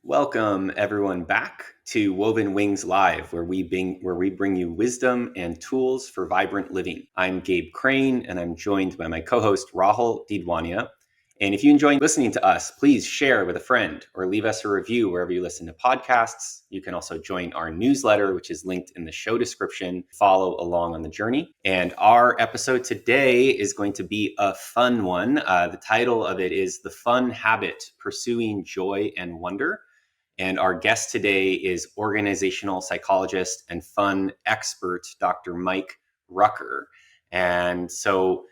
Welcome everyone back to Woven Wings Live, where we bring you wisdom and tools for vibrant living. I'm Gabe Crane, and I'm joined by my co-host Rahul Didwania. And if you enjoy listening to us, please share with a friend or leave us a review wherever you listen to podcasts. You can also join our newsletter, which is linked in the show description. Follow along on the journey. And our episode today is going to be a fun one. The title of it is The Fun Habit: Pursuing Joy and Wonder. And our guest today is organizational psychologist and fun expert, Dr. Mike Rucker. And so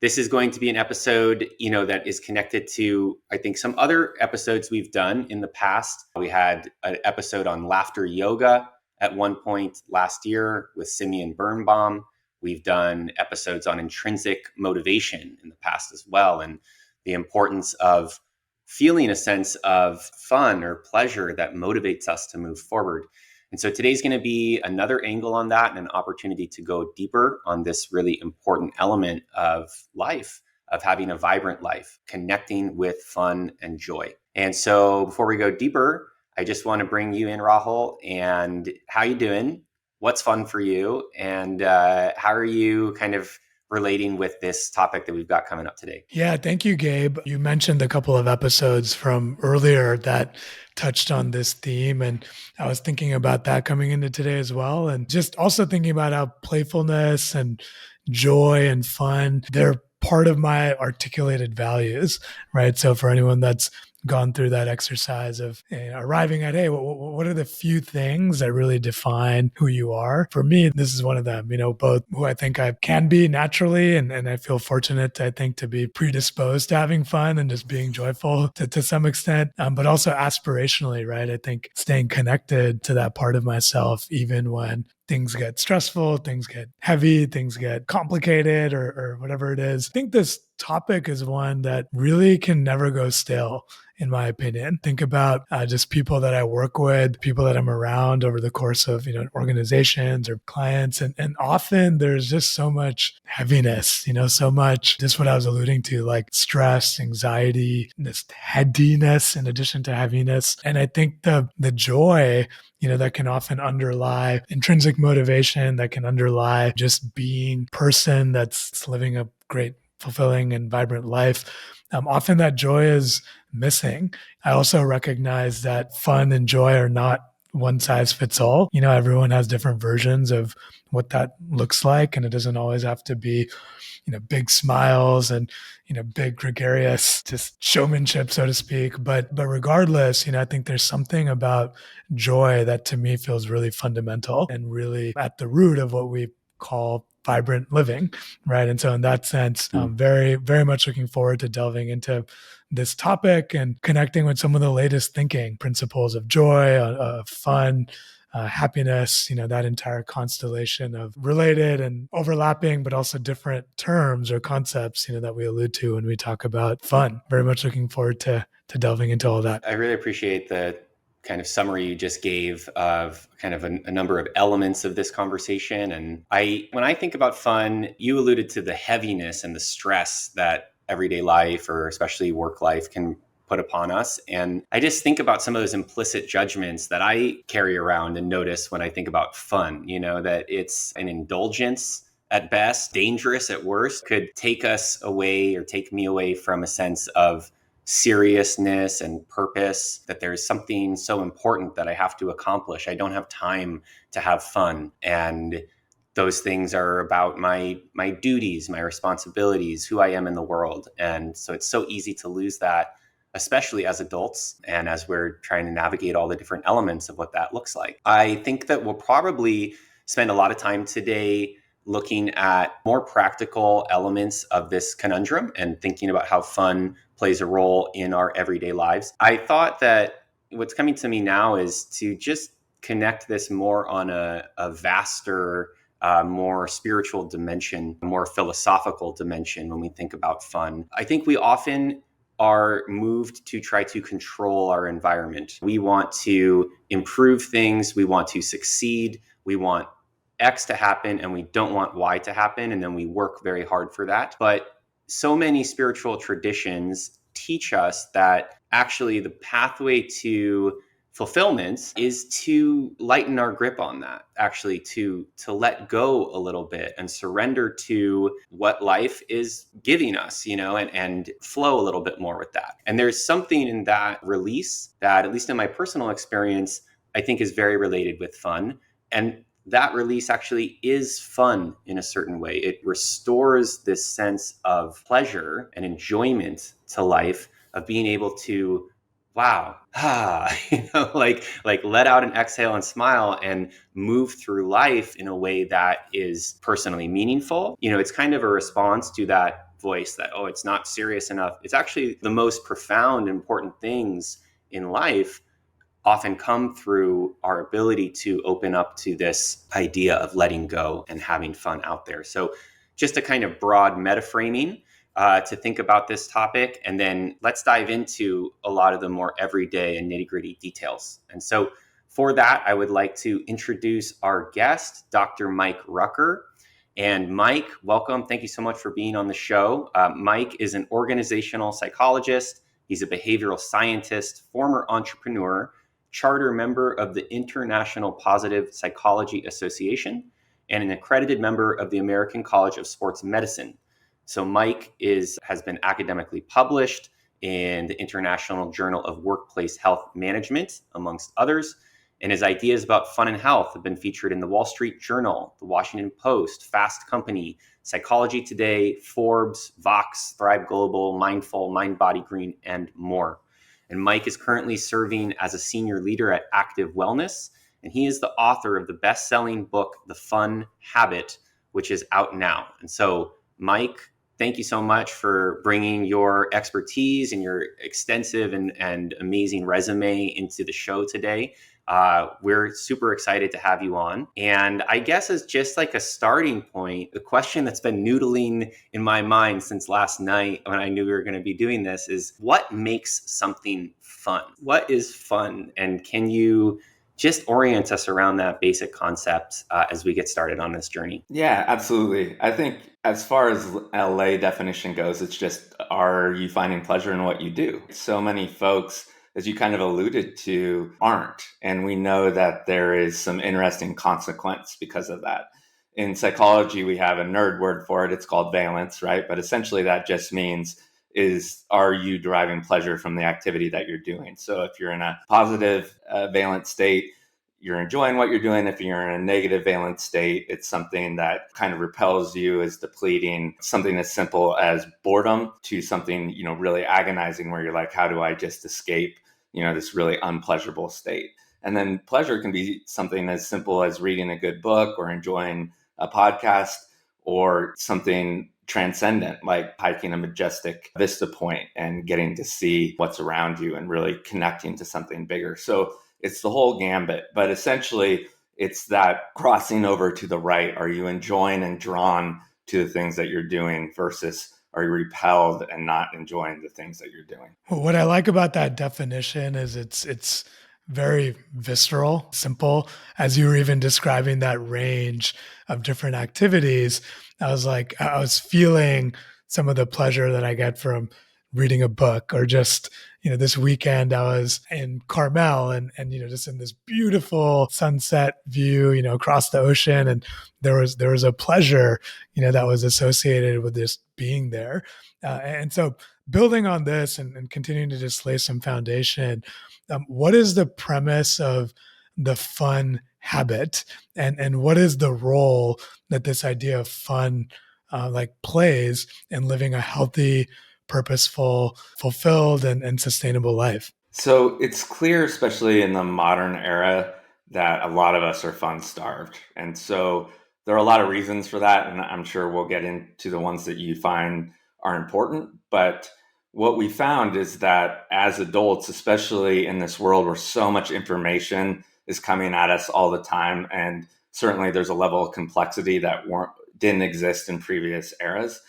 this is going to be an episode, that is connected to, I think, some other episodes we've done in the past. We had an episode on laughter yoga at one point last year with Simeon Birnbaum. We've done episodes on intrinsic motivation in the past as well, and the importance of feeling a sense of fun or pleasure that motivates us to move forward. And so today's going to be another angle on that and an opportunity to go deeper on this really important element of life, of having a vibrant life, connecting with fun and joy. And so before we go deeper, I just want to bring you in, Rahul, and how you doing? What's fun for you? And how are you kind of relating with this topic that we've got coming up today? Yeah, thank you, Gabe. You mentioned a couple of episodes from earlier that touched on this theme, and I was thinking about that coming into today as well. And just also thinking about how playfulness and joy and fun, they're part of my articulated values, right? So for anyone that's gone through that exercise of arriving at, hey, what are the few things that really define who you are? For me, this is one of them, both who I think I can be naturally, and I feel fortunate, I think, to be predisposed to having fun and just being joyful to some extent, but also aspirationally, right? I think staying connected to that part of myself, even when things get stressful, things get heavy, things get complicated, or whatever it is. I think this topic is one that really can never go stale, in my opinion. Think about just people that I work with, people that I'm around over the course of, organizations or clients. And often there's just so much heaviness, so much, just what I was alluding to, like stress, anxiety, this headiness in addition to heaviness. And I think the joy, that can often underlie intrinsic motivation, that can underlie just being a person that's living a great, fulfilling and vibrant life. Often that joy is missing. I also recognize that fun and joy are not one size fits all. Everyone has different versions of what that looks like, and it doesn't always have to be big smiles and, big gregarious, just showmanship, so to speak. But regardless, I think there's something about joy that to me feels really fundamental and really at the root of what we call vibrant living, right? And so in that sense, I'm very, very much looking forward to delving into this topic and connecting with some of the latest thinking principles of joy, of fun, happiness, that entire constellation of related and overlapping, but also different terms or concepts, that we allude to when we talk about fun. Very much looking forward to delving into all that. I really appreciate the kind of summary you just gave of kind of a number of elements of this conversation. And when I think about fun, you alluded to the heaviness and the stress that everyday life, or especially work life, can put upon us. And I just think about some of those implicit judgments that I carry around and notice when I think about fun, that it's an indulgence at best, dangerous at worst, could take us away or take me away from a sense of seriousness and purpose, that there's something so important that I have to accomplish. I don't have time to have fun. And those things are about my duties, my responsibilities, who I am in the world. And so it's so easy to lose that, especially as adults and as we're trying to navigate all the different elements of what that looks like. I think that we'll probably spend a lot of time today looking at more practical elements of this conundrum and thinking about how fun plays a role in our everyday lives. I thought that what's coming to me now is to just connect this more on a vaster, more spiritual dimension, more philosophical dimension when we think about fun. I think we often are moved to try to control our environment. We want to improve things. We want to succeed. We want X to happen and we don't want Y to happen. And then we work very hard for that. But so many spiritual traditions teach us that actually the pathway to fulfillment is to lighten our grip on that, actually to let go a little bit and surrender to what life is giving us, and flow a little bit more with that. And there's something in that release that, at least in my personal experience, I think is very related with fun. And that release actually is fun in a certain way. It restores this sense of pleasure and enjoyment to life, of being able to, wow, like let out an exhale and smile and move through life in a way that is personally meaningful. It's kind of a response to that voice that, oh, it's not serious enough. It's actually the most profound, important things in life often come through our ability to open up to this idea of letting go and having fun out there. So just a kind of broad meta framing to think about this topic. And then let's dive into a lot of the more everyday and nitty gritty details. And so for that, I would like to introduce our guest, Dr. Mike Rucker. And Mike, welcome. Thank you so much for being on the show. Mike is an organizational psychologist. He's a behavioral scientist, former entrepreneur, charter member of the International Positive Psychology Association, and an accredited member of the American College of Sports Medicine. So Mike has been academically published in the International Journal of Workplace Health Management, amongst others. And his ideas about fun and health have been featured in the Wall Street Journal, the Washington Post, Fast Company, Psychology Today, Forbes, Vox, Thrive Global, Mindful, Mind Body Green, and more. And Mike is currently serving as a senior leader at Active Wellness, and he is the author of the best-selling book, The Fun Habit, which is out now. And so, Mike, thank you so much for bringing your expertise and your extensive and amazing resume into the show today. We're super excited to have you on. And I guess as just like a starting point, the question that's been noodling in my mind since last night when I knew we were going to be doing this is, what makes something fun? What is fun? And can you just orient us around that basic concept as we get started on this journey? Yeah, absolutely. I think as far as LA definition goes, it's just, are you finding pleasure in what you do? So many folks, as you kind of alluded to, aren't. And we know that there is some interesting consequence because of that. In psychology, we have a nerd word for it. It's called valence, right? But essentially that just means, are you deriving pleasure from the activity that you're doing? So if you're in a positive valence state, you're enjoying what you're doing. If you're in a negative valence state, it's something that kind of repels you, is depleting. Something as simple as boredom to something, really agonizing, where you're like, how do I just escape, this really unpleasurable state? And then pleasure can be something as simple as reading a good book or enjoying a podcast, or something transcendent like hiking a majestic vista point and getting to see what's around you and really connecting to something bigger. So it's the whole gambit, but essentially it's that crossing over to the right. Are you enjoying and drawn to the things that you're doing, versus are you repelled and not enjoying the things that you're doing? Well, what I like about that definition is it's very visceral, simple. As you were even describing that range of different activities, I was feeling some of the pleasure that I get from reading a book, or just, this weekend I was in Carmel and just in this beautiful sunset view, across the ocean. And there was a pleasure, that was associated with this being there. And so building on this and continuing to just lay some foundation, what is the premise of the fun habit, and what is the role that this idea of fun plays in living a healthy, purposeful, fulfilled, and sustainable life? So it's clear, especially in the modern era, that a lot of us are fun starved. And so there are a lot of reasons for that. And I'm sure we'll get into the ones that you find are important. But what we found is that as adults, especially in this world where so much information is coming at us all the time, and certainly there's a level of complexity that didn't exist in previous eras,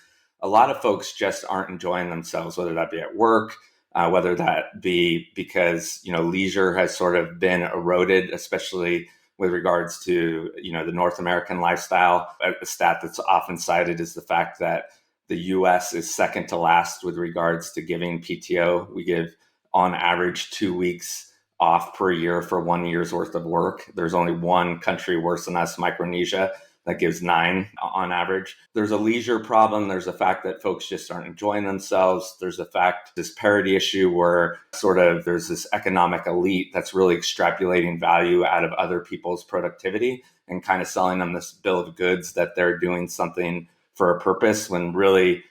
a lot of folks just aren't enjoying themselves, whether that be at work, whether that be because leisure has sort of been eroded, especially with regards to, the North American lifestyle. A stat that's often cited is the fact that the US is second to last with regards to giving PTO. We give on average 2 weeks off per year for 1 year's worth of work. There's only one country worse than us, Micronesia, that gives 9 on average. There's a leisure problem. There's a fact that folks just aren't enjoying themselves. There's a fact, this parity issue where sort of there's this economic elite that's really extrapolating value out of other people's productivity and kind of selling them this bill of goods that they're doing something for a purpose when really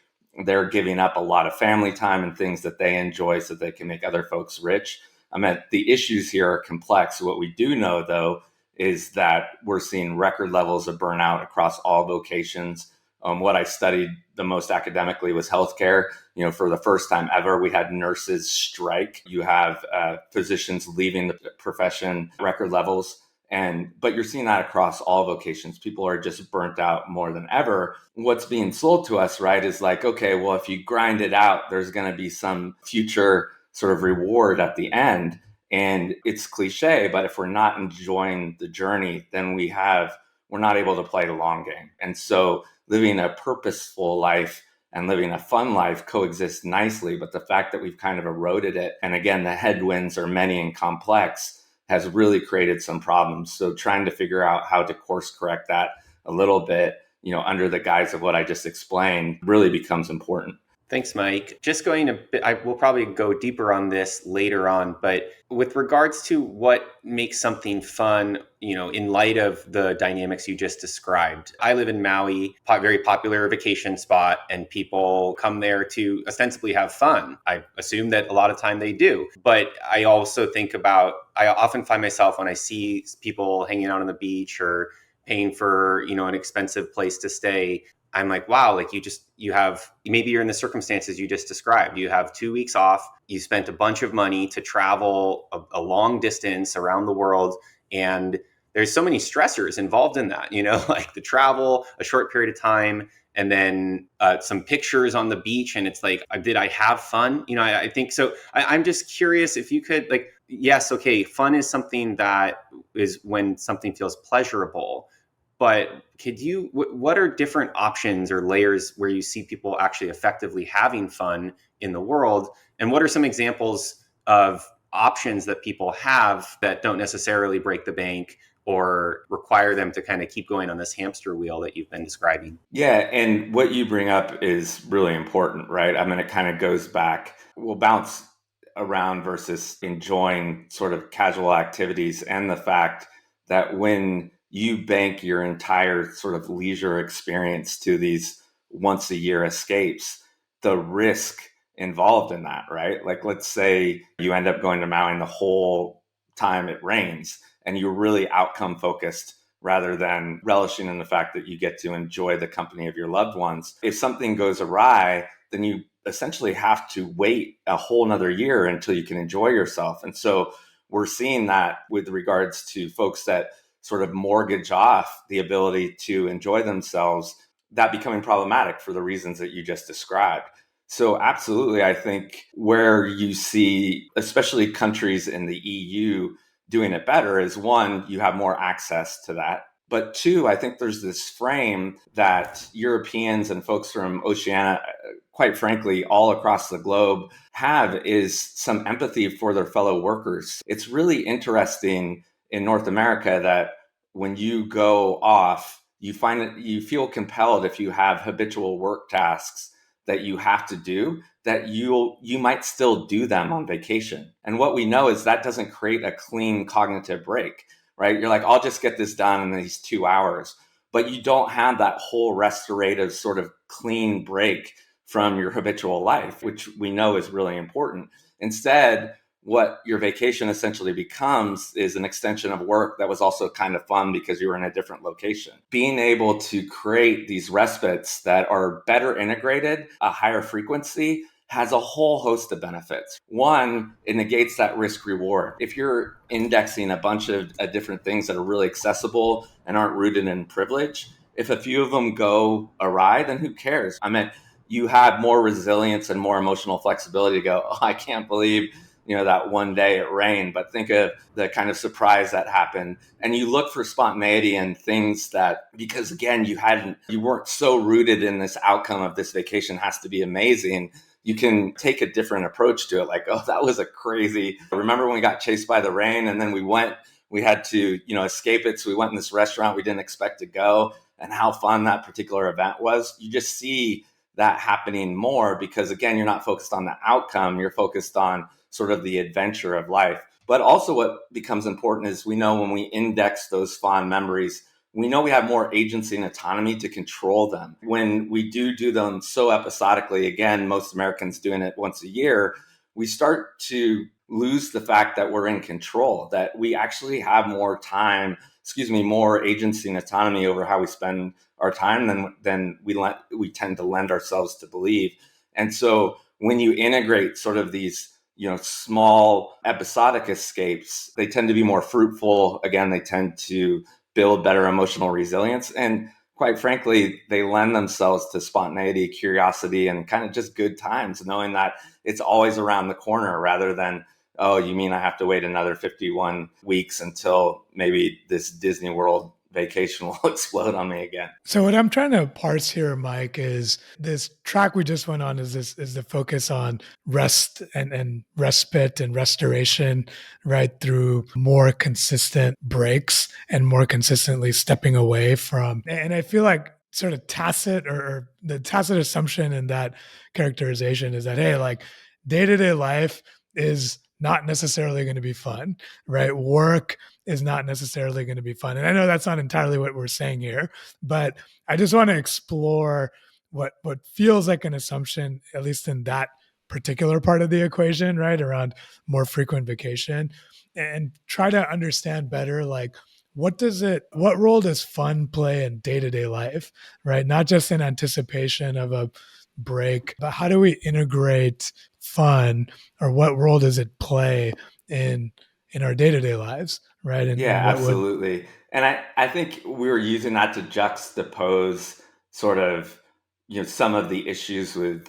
they're giving up a lot of family time and things that they enjoy so they can make other folks rich. I mean, the issues here are complex. What we do know, though, is that we're seeing record levels of burnout across all vocations. What I studied the most academically was healthcare. For the first time ever, we had nurses strike. You have physicians leaving the profession, record levels. But you're seeing that across all vocations. People are just burnt out more than ever. What's being sold to us, right, is like, okay, well, if you grind it out, there's going to be some future sort of reward at the end. And it's cliche, but if we're not enjoying the journey, then we're not able to play the long game. And so living a purposeful life and living a fun life coexist nicely. But the fact that we've kind of eroded it, and again, the headwinds are many and complex, has really created some problems. So trying to figure out how to course correct that a little bit, under the guise of what I just explained, really becomes important. Thanks, Mike. Just going a bit, I will probably go deeper on this later on, but with regards to what makes something fun, in light of the dynamics you just described, I live in Maui, very popular vacation spot, and people come there to ostensibly have fun. I assume that a lot of time they do, but I also I often find myself when I see people hanging out on the beach or paying for, an expensive place to stay, I'm like, wow, like maybe you're in the circumstances you just described. You have 2 weeks off. You spent a bunch of money to travel a long distance around the world. And there's so many stressors involved in that, like the travel, a short period of time, and then some pictures on the beach. And it's like, did I have fun? I think so. I'm just curious if you could yes, okay, fun is something that is when something feels pleasurable. But what are different options or layers where you see people actually effectively having fun in the world? And what are some examples of options that people have that don't necessarily break the bank or require them to kind of keep going on this hamster wheel that you've been describing? Yeah, and what you bring up is really important, right? I mean, it kind of goes back, we'll bounce around versus enjoying sort of casual activities, and the fact that when you bank your entire sort of leisure experience to these once a year escapes, the risk involved in that, right? Like, let's say you end up going to Maui the whole time it rains and you're really outcome focused rather than relishing in the fact that you get to enjoy the company of your loved ones. If something goes awry, then you essentially have to wait a whole nother year until you can enjoy yourself. And so we're seeing that with regards to folks that sort of mortgage off the ability to enjoy themselves, that becoming problematic for the reasons that you just described. So absolutely, I think where you see, especially countries in the EU doing it better, is one, you have more access to that. But two, I think there's this frame that Europeans and folks from Oceania, quite frankly, all across the globe have, is some empathy for their fellow workers. It's really interesting in North America that when you go off, you find that you feel compelled, if you have habitual work tasks that you have to do, that you might still do them on vacation. And what we know is that doesn't create a clean cognitive break, right? You're like, I'll just get this done in these 2 hours, but you don't have that whole restorative sort of clean break from your habitual life, which we know is really important. Instead, what your vacation essentially becomes is an extension of work that was also kind of fun because you were in a different location. Being able to create these respites that are better integrated, a higher frequency, has a whole host of benefits. One, it negates that risk reward. If you're indexing a bunch of different things that are really accessible and aren't rooted in privilege, if a few of them go awry, then who cares? I mean, you have more resilience and more emotional flexibility to go, oh, I can't believe that one day it rained, but think of the kind of surprise that happened. And you look for spontaneity and things that, because again, you weren't so rooted in this outcome of this vacation has to be amazing. You can take a different approach to it. Like, oh, that was a crazy, remember when we got chased by the rain and then we had to, escape it. So we went in this restaurant we didn't expect to go, and how fun that particular event was. You just see that happening more because, again, you're not focused on the outcome. You're focused on sort of the adventure of life. But also what becomes important is we know when we index those fond memories, we know we have more agency and autonomy to control them. When we do them so episodically, again, most Americans doing it once a year, we start to lose the fact that we're in control, that we actually have more agency and autonomy over how we spend our time than we tend to lend ourselves to believe. And so when you integrate sort of these small episodic escapes, they tend to be more fruitful. Again, they tend to build better emotional resilience. And quite frankly, they lend themselves to spontaneity, curiosity, and kind of just good times, knowing that it's always around the corner rather than, oh, you mean I have to wait another 51 weeks until maybe this Disney World vacation will explode on me again. So what I'm trying to parse here, Mike, is this track we just went on is the focus on rest and respite and restoration, right? Through more consistent breaks and more consistently stepping away from, and I feel like sort of tacit or the tacit assumption in that characterization is that, hey, like day-to-day life is not necessarily going to be fun, right? Work is not necessarily going to be fun. And I know that's not entirely what we're saying here, but I just want to explore what feels like an assumption, at least in that particular part of the equation, right? Around more frequent vacation, and try to understand better, like, what role does fun play in day-to-day life, right? Not just in anticipation of a break, but how do we integrate fun, or what role does it play in our day-to-day lives, right? Yeah, And what would absolutely. And I think we were using that to juxtapose sort of, some of the issues with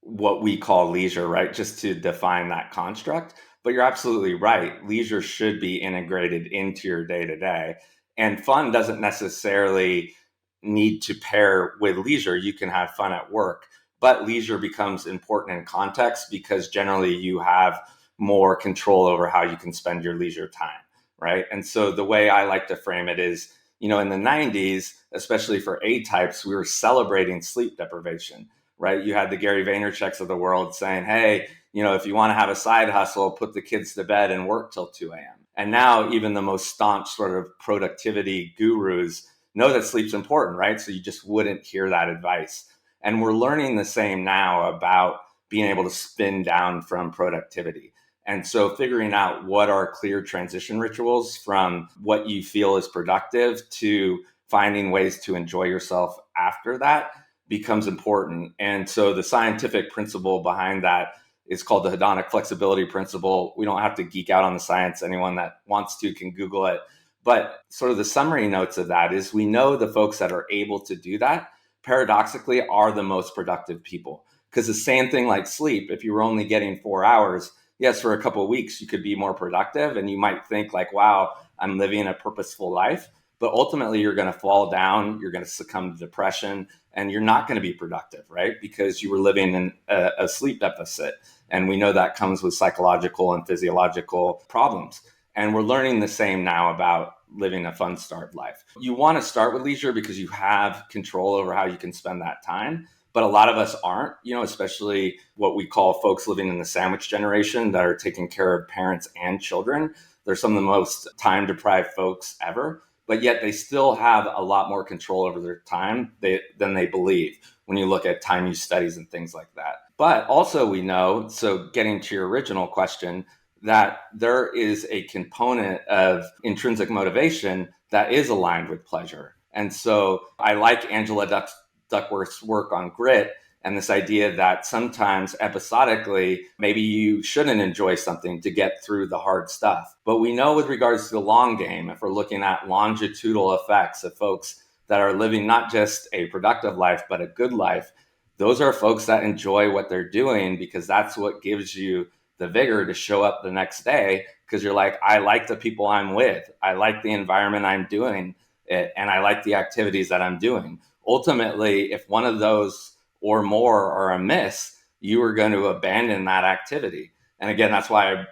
what we call leisure, right? Just to define that construct. But you're absolutely right. Leisure should be integrated into your day to day. And fun doesn't necessarily need to pair with leisure. You can have fun at work, but leisure becomes important in context because generally you have more control over how you can spend your leisure time, right? And so the way I like to frame it is, in the 90s, especially for A types, we were celebrating sleep deprivation, right? You had the Gary Vaynerchuk's of the world saying, hey, if you want to have a side hustle, put the kids to bed and work till 2 a.m. And now even the most staunch sort of productivity gurus know that sleep's important, right? So you just wouldn't hear that advice. And we're learning the same now about being able to spin down from productivity. And so figuring out what are clear transition rituals from what you feel is productive to finding ways to enjoy yourself after that becomes important. And so the scientific principle behind that is called the hedonic flexibility principle. We don't have to geek out on the science. Anyone that wants to can Google it. But sort of the summary notes of that is we know the folks that are able to do that, paradoxically, are the most productive people. Because the same thing like sleep, if you were only getting 4 hours, yes, for a couple of weeks, you could be more productive. And you might think like, wow, I'm living a purposeful life. But ultimately, you're going to fall down, you're going to succumb to depression, and you're not going to be productive, right? Because you were living in a sleep deficit. And we know that comes with psychological and physiological problems. And we're learning the same now about living a fun, starved life. You want to start with leisure because you have control over how you can spend that time. But a lot of us aren't, especially what we call folks living in the sandwich generation that are taking care of parents and children. They're some of the most time-deprived folks ever. But yet they still have a lot more control over their time than they believe when you look at time use studies and things like that. But also we know, so getting to your original question, that there is a component of intrinsic motivation that is aligned with pleasure. And so I like Angela Duckworth's work on grit and this idea that sometimes episodically, maybe you shouldn't enjoy something to get through the hard stuff. But we know with regards to the long game, if we're looking at longitudinal effects of folks that are living not just a productive life, but a good life, those are folks that enjoy what they're doing because that's what gives you the vigor to show up the next day, because you're like, I like the people I'm with, I like the environment I'm doing it, and I like the activities that I'm doing. Ultimately, if one of those or more are amiss, you are going to abandon that activity. And again, that's why I,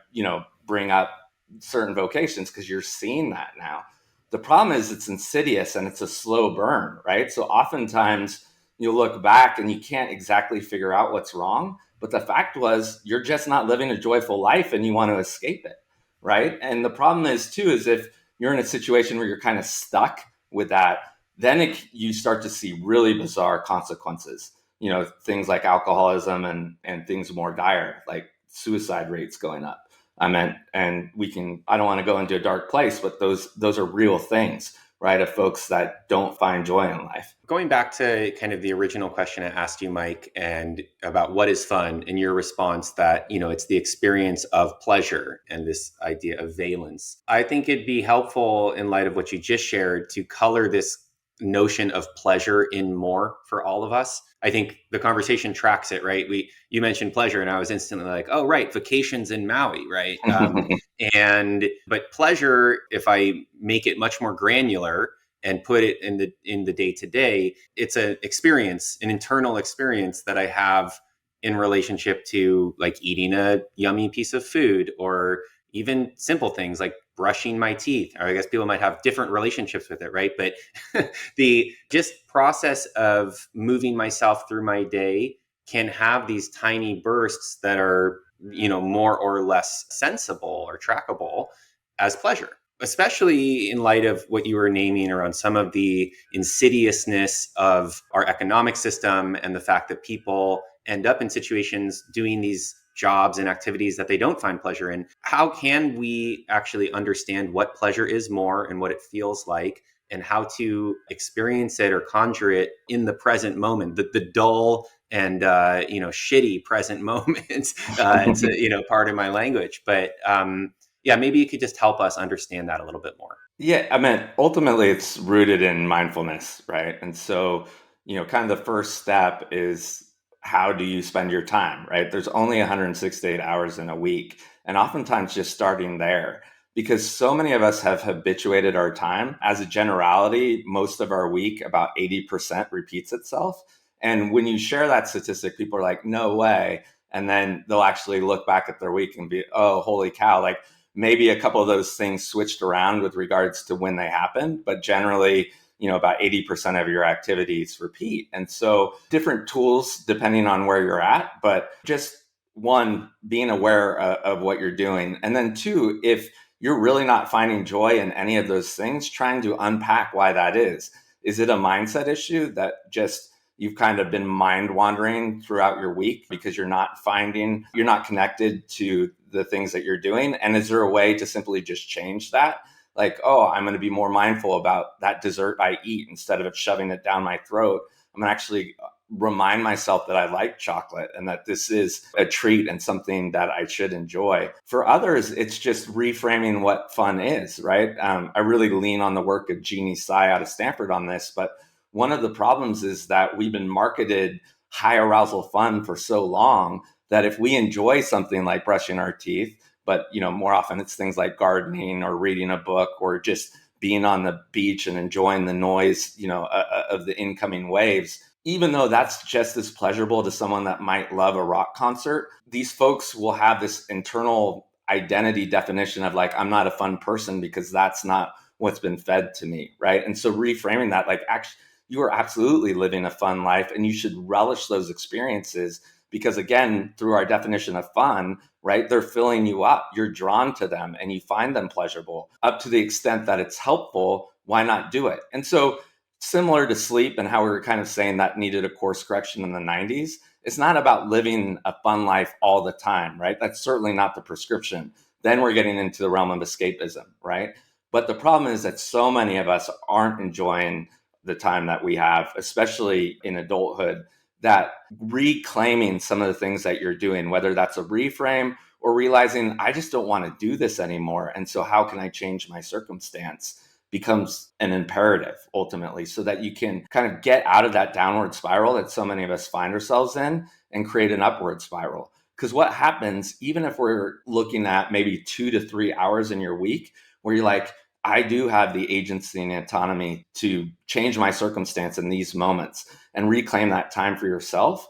bring up certain vocations, because you're seeing that now. The problem is it's insidious and it's a slow burn, right? So oftentimes you look back and you can't exactly figure out what's wrong, but the fact was you're just not living a joyful life and you want to escape it, right? And the problem is too, is if you're in a situation where you're kind of stuck with that, then you start to see really bizarre consequences. Things like alcoholism and things more dire, like suicide rates going up. I don't want to go into a dark place, but those are real things, right? Of folks that don't find joy in life. Going back to kind of the original question I asked you, Mike, and about what is fun, and your response that, it's the experience of pleasure and this idea of valence. I think it'd be helpful in light of what you just shared to color this notion of pleasure in more for all of us. I think the conversation tracks it, right? You mentioned pleasure and I was instantly like, oh, right, vacations in Maui, right? But pleasure, if I make it much more granular and put it in the day to day, it's an experience, an internal experience that I have in relationship to like eating a yummy piece of food, or even simple things like brushing my teeth. Or I guess people might have different relationships with it, right? But the just process of moving myself through my day can have these tiny bursts that are, more or less sensible or trackable as pleasure, especially in light of what you were naming around some of the insidiousness of our economic system and the fact that people end up in situations doing these jobs and activities that they don't find pleasure in. How can we actually understand what pleasure is more and what it feels like, and how to experience it or conjure it in the present moment, the dull and shitty present moment? It's part of my language, but yeah, maybe you could just help us understand that a little bit more. Yeah, I mean, ultimately it's rooted in mindfulness, right? And so, kind of the first step is, how do you spend your time, right? There's only 168 hours in a week. And oftentimes just starting there, because so many of us have habituated our time. As a generality, most of our week, about 80% repeats itself. And when you share that statistic, people are like, no way. And then they'll actually look back at their week and be, oh, holy cow, like, maybe a couple of those things switched around with regards to when they happen, but generally, about 80% of your activities repeat. And so different tools depending on where you're at, but just one, being aware of what you're doing. And then two, if you're really not finding joy in any of those things, trying to unpack why that is. Is it a mindset issue that just you've kind of been mind wandering throughout your week because you're not connected to the things that you're doing? And is there a way to simply just change that? Like, oh, I'm going to be more mindful about that dessert I eat instead of shoving it down my throat. I'm going to actually remind myself that I like chocolate and that this is a treat and something that I should enjoy. For others, it's just reframing what fun is, right? I really lean on the work of Jeannie Tsai out of Stanford on this, but one of the problems is that we've been marketed high arousal fun for so long that if we enjoy something like brushing our teeth, but more often it's things like gardening or reading a book or just being on the beach and enjoying the noise, of the incoming waves, even though that's just as pleasurable to someone that might love a rock concert, these folks will have this internal identity definition of like, I'm not a fun person because that's not what's been fed to me, right? And so reframing that, like, actually, you are absolutely living a fun life and you should relish those experiences because, again, through our definition of fun, right, they're filling you up. You're drawn to them and you find them pleasurable. Up to the extent that it's helpful, why not do it? And so similar to sleep and how we were kind of saying that needed a course correction in the 90s, it's not about living a fun life all the time, right? That's certainly not the prescription. Then we're getting into the realm of escapism, right? But the problem is that so many of us aren't enjoying the time that we have, especially in adulthood, that reclaiming some of the things that you're doing, whether that's a reframe or realizing I just don't want to do this anymore. And so how can I change my circumstance, becomes an imperative ultimately, so that you can kind of get out of that downward spiral that so many of us find ourselves in and create an upward spiral. Because what happens, even if we're looking at maybe 2 to 3 hours in your week, where you're like, I do have the agency and autonomy to change my circumstance in these moments and reclaim that time for yourself.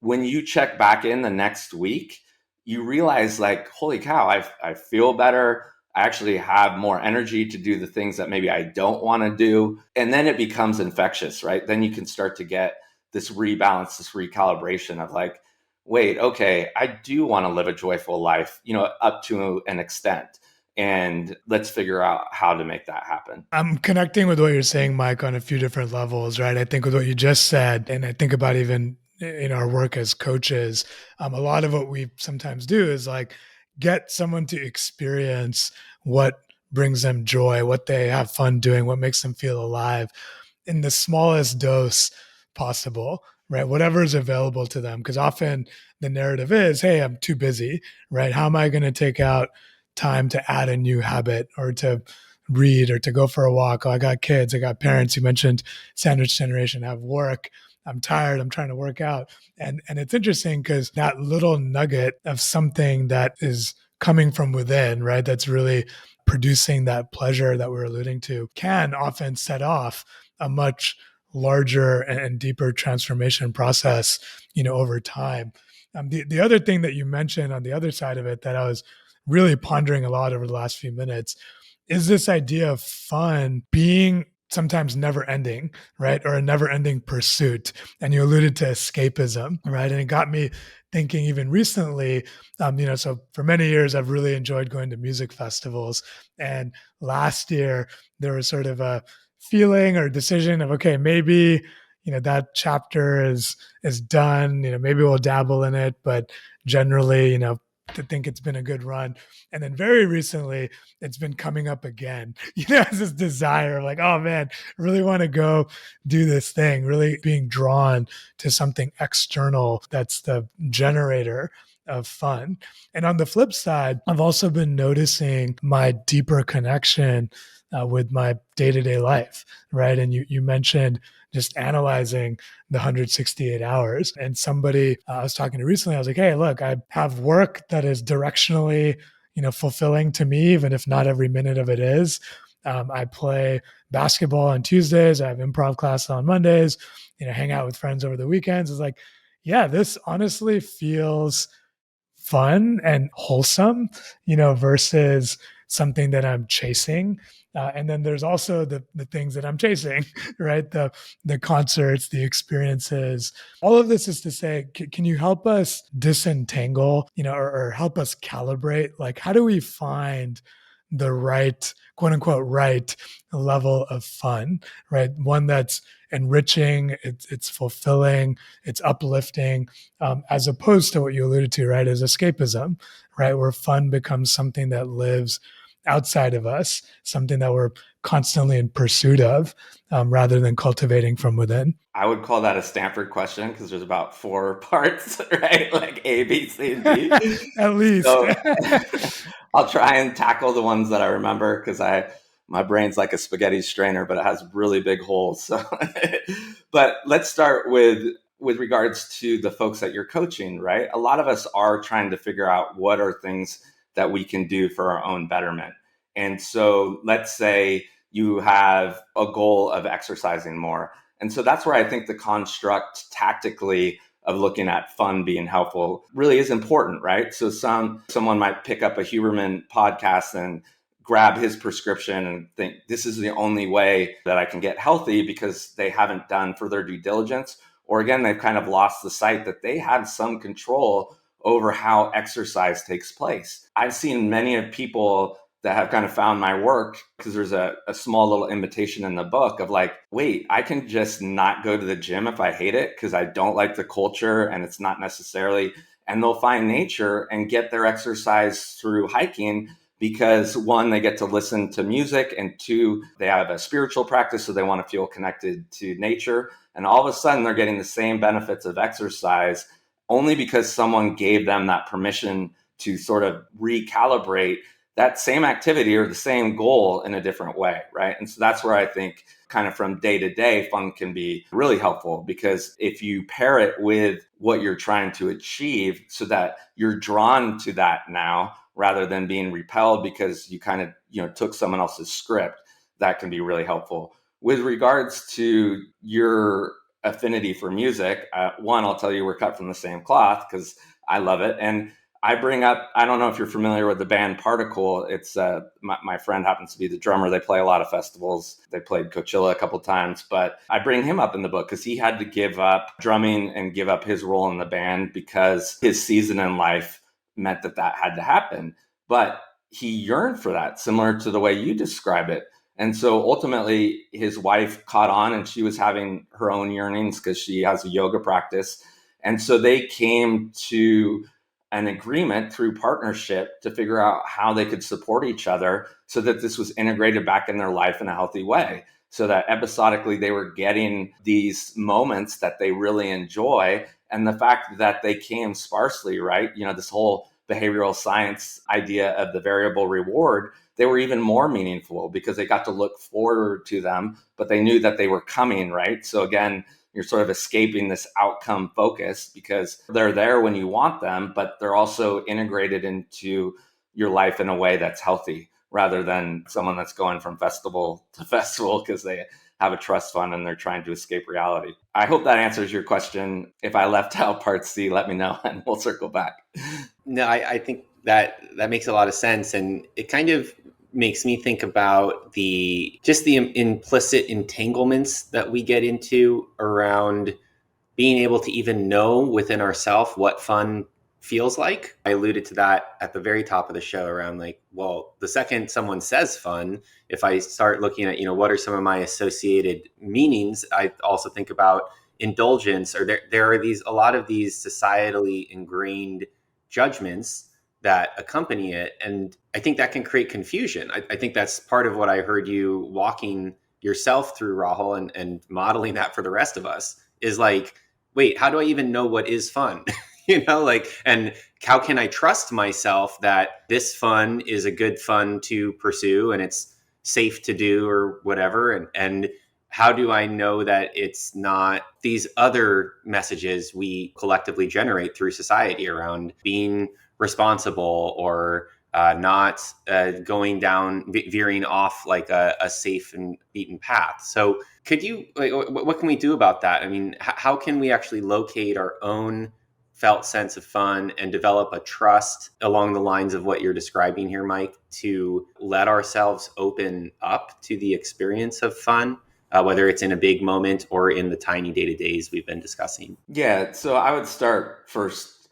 When you check back in the next week, you realize like, holy cow, I feel better. I actually have more energy to do the things that maybe I don't want to do. And then it becomes infectious, right? Then you can start to get this rebalance, this recalibration of like, wait, okay, I do want to live a joyful life, up to an extent. And let's figure out how to make that happen. I'm connecting with what you're saying, Mike, on a few different levels, right? I think with what you just said, and I think about even in our work as coaches, a lot of what we sometimes do is like get someone to experience what brings them joy, what they have fun doing, what makes them feel alive in the smallest dose possible, right? Whatever is available to them. Because often the narrative is, hey, I'm too busy, right? How am I going to take out time to add a new habit or to read or to go for a walk? Oh, I got kids, I got parents. You mentioned sandwich generation, I have work. I'm tired. I'm trying to work out. And it's interesting because that little nugget of something that is coming from within, right? That's really producing that pleasure that we're alluding to can often set off a much larger and deeper transformation process, over time. The other thing that you mentioned on the other side of it that I was really pondering a lot over the last few minutes is this idea of fun being sometimes never ending, right? Or a never ending pursuit. And you alluded to escapism, right? And it got me thinking even recently, so for many years, I've really enjoyed going to music festivals. And last year, there was sort of a feeling or decision of, okay, maybe, that chapter is done, maybe we'll dabble in it, but generally, to think it's been a good run. And then very recently, it's been coming up again. It's this desire of like, oh man, I really want to go do this thing, really being drawn to something external that's the generator of fun. And on the flip side, I've also been noticing my deeper connection with my day-to-day life, right? And you mentioned just analyzing the 168 hours. And somebody I was talking to recently, I was like, hey, look, I have work that is directionally, fulfilling to me, even if not every minute of it is. I play basketball on Tuesdays. I have improv class on Mondays, hang out with friends over the weekends. It's like, yeah, this honestly feels fun and wholesome, versus something that I'm chasing. And then there's also the things that I'm chasing, right? The concerts, the experiences. All of this is to say, can you help us disentangle, or help us calibrate? Like, how do we find the right, quote unquote, right level of fun, right? One that's enriching, it's fulfilling, it's uplifting, as opposed to what you alluded to, right, as escapism, right, where fun becomes something that lives outside of us, something that we're constantly in pursuit of, rather than cultivating from within. I would call that a Stanford question because there's about 4 parts, right? Like A, B, C, and D. At least. So I'll try and tackle the ones that I remember because my brain's like a spaghetti strainer, but it has really big holes. So, but let's start with regards to the folks that you're coaching, right? A lot of us are trying to figure out what are things that we can do for our own betterment. And so let's say you have a goal of exercising more. And so that's where I think the construct tactically of looking at fun being helpful really is important, right? So someone might pick up a Huberman podcast and grab his prescription and think this is the only way that I can get healthy because they haven't done further due diligence. Or again, they've kind of lost the sight that they have some control over how exercise takes place. I've seen many of people that have kind of found my work because there's a small little invitation in the book of like, wait, I can just not go to the gym if I hate it because I don't like the culture and it's not necessarily, and they'll find nature and get their exercise through hiking because 1, they get to listen to music, and 2, they have a spiritual practice, so they want to feel connected to nature. And all of a sudden they're getting the same benefits of exercise only because someone gave them that permission to sort of recalibrate that same activity or the same goal in a different way, right? And so that's where I think kind of from day to day, fun can be really helpful, because if you pair it with what you're trying to achieve so that you're drawn to that now rather than being repelled because you kind of, took someone else's script, that can be really helpful. With regards to your affinity for music, one, I'll tell you we're cut from the same cloth because I love it. And I bring up, I don't know if you're familiar with the band Particle. It's my friend happens to be the drummer. They play a lot of festivals. They played Coachella a couple times, but I bring him up in the book because he had to give up drumming and give up his role in the band because his season in life meant that had to happen. But he yearned for that, similar to the way you describe it. And so ultimately his wife caught on, and she was having her own yearnings because she has a yoga practice. And so they came to an agreement through partnership to figure out how they could support each other so that this was integrated back in their life in a healthy way, so that episodically they were getting these moments that they really enjoy. And the fact that they came sparsely, right? This whole behavioral science idea of the variable reward, they were even more meaningful because they got to look forward to them, but they knew that they were coming, right? So again, you're sort of escaping this outcome focus because they're there when you want them, but they're also integrated into your life in a way that's healthy, rather than someone that's going from festival to festival because they have a trust fund and they're trying to escape reality. I hope that answers your question. If I left out part C, let me know and we'll circle back. No, I think that makes a lot of sense. And it kind of makes me think about the implicit entanglements that we get into around being able to even know within ourselves what fun feels like. I alluded to that at the very top of the show around the second someone says fun, if I start looking at, what are some of my associated meanings, I also think about indulgence, or there are a lot of these societally ingrained judgments that accompany it. And I think that can create confusion. I think that's part of what I heard you walking yourself through, Rahul, and modeling that for the rest of us is wait, how do I even know what is fun? And how can I trust myself that this fun is a good fun to pursue and it's safe to do or whatever? And how do I know that it's not these other messages we collectively generate through society around being responsible or not veering off like a safe and beaten path? So could you, what can we do about that? I mean, how can we actually locate our own felt sense of fun and develop a trust along the lines of what you're describing here, Mike, to let ourselves open up to the experience of fun, whether it's in a big moment or in the tiny day-to-days we've been discussing? Yeah, so I would start first,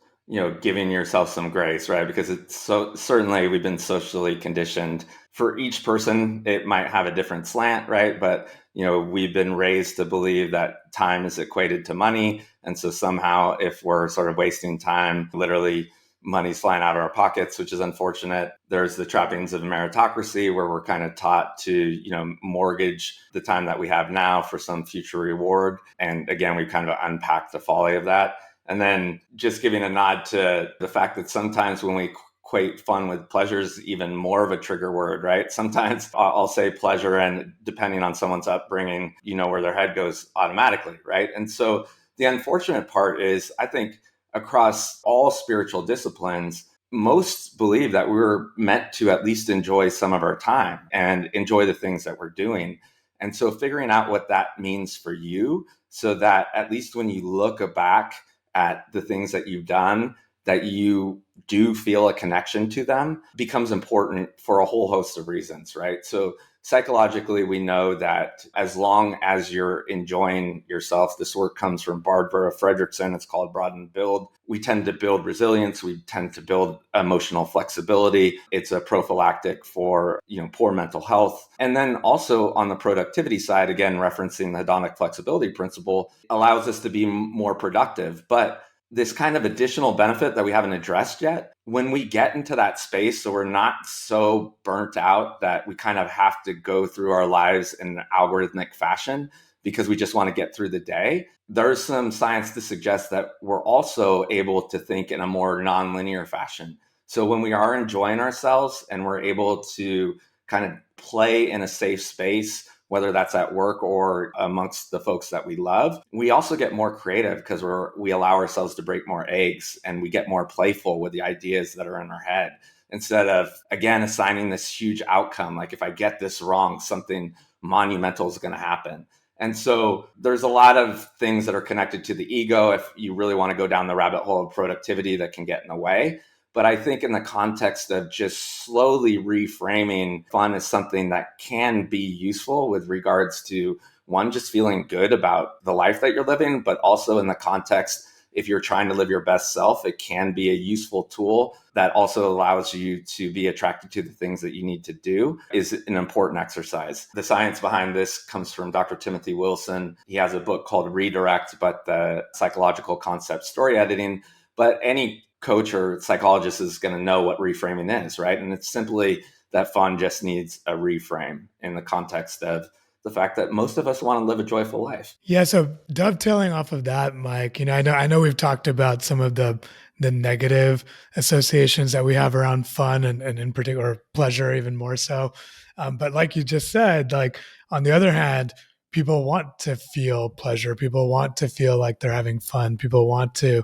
giving yourself some grace, right? Because it's certainly we've been socially conditioned. For each person, it might have a different slant, right? But, we've been raised to believe that time is equated to money. And so somehow if we're sort of wasting time, literally money's flying out of our pockets, which is unfortunate. There's the trappings of meritocracy where we're kind of taught to, mortgage the time that we have now for some future reward. And again, we've kind of unpacked the folly of that. And then just giving a nod to the fact that sometimes when we equate fun with pleasure is even more of a trigger word, right? Sometimes I'll say pleasure, and depending on someone's upbringing, where their head goes automatically, right? And so the unfortunate part is, I think across all spiritual disciplines, most believe that we're meant to at least enjoy some of our time and enjoy the things that we're doing. And so figuring out what that means for you, so that at least when you look back at the things that you've done, that you do feel a connection to them, becomes important for a whole host of reasons, right? So psychologically, we know that as long as you're enjoying yourself, this work comes from Barbara Fredrickson, it's called Broaden and Build. We tend to build resilience. We tend to build emotional flexibility. It's a prophylactic for, poor mental health. And then also on the productivity side, again, referencing the hedonic flexibility principle, allows us to be more productive. But this kind of additional benefit that we haven't addressed yet, when we get into that space, so we're not so burnt out that we kind of have to go through our lives in an algorithmic fashion because we just want to get through the day, there's some science to suggest that we're also able to think in a more nonlinear fashion. So when we are enjoying ourselves and we're able to kind of play in a safe space whether that's at work or amongst the folks that we love. We also get more creative because we allow ourselves to break more eggs, and we get more playful with the ideas that are in our head, instead of, again, assigning this huge outcome. Like, if I get this wrong, something monumental is going to happen. And so there's a lot of things that are connected to the ego, if you really want to go down the rabbit hole of productivity, that can get in the way. But I think in the context of just slowly reframing fun as something that can be useful with regards to, one, just feeling good about the life that you're living, but also in the context, if you're trying to live your best self, it can be a useful tool that also allows you to be attracted to the things that you need to do, is an important exercise. The science behind this comes from Dr. Timothy Wilson. He has a book called Redirect, but the psychological concept story editing. But any coach or psychologist is going to know what reframing is, right? And it's simply that fun just needs a reframe in the context of the fact that most of us want to live a joyful life. Yeah. So dovetailing off of that, Mike, I know we've talked about some of the negative associations that we have around fun and in particular pleasure, even more so. But like you just said, like on the other hand, people want to feel pleasure. People want to feel like they're having fun. People want to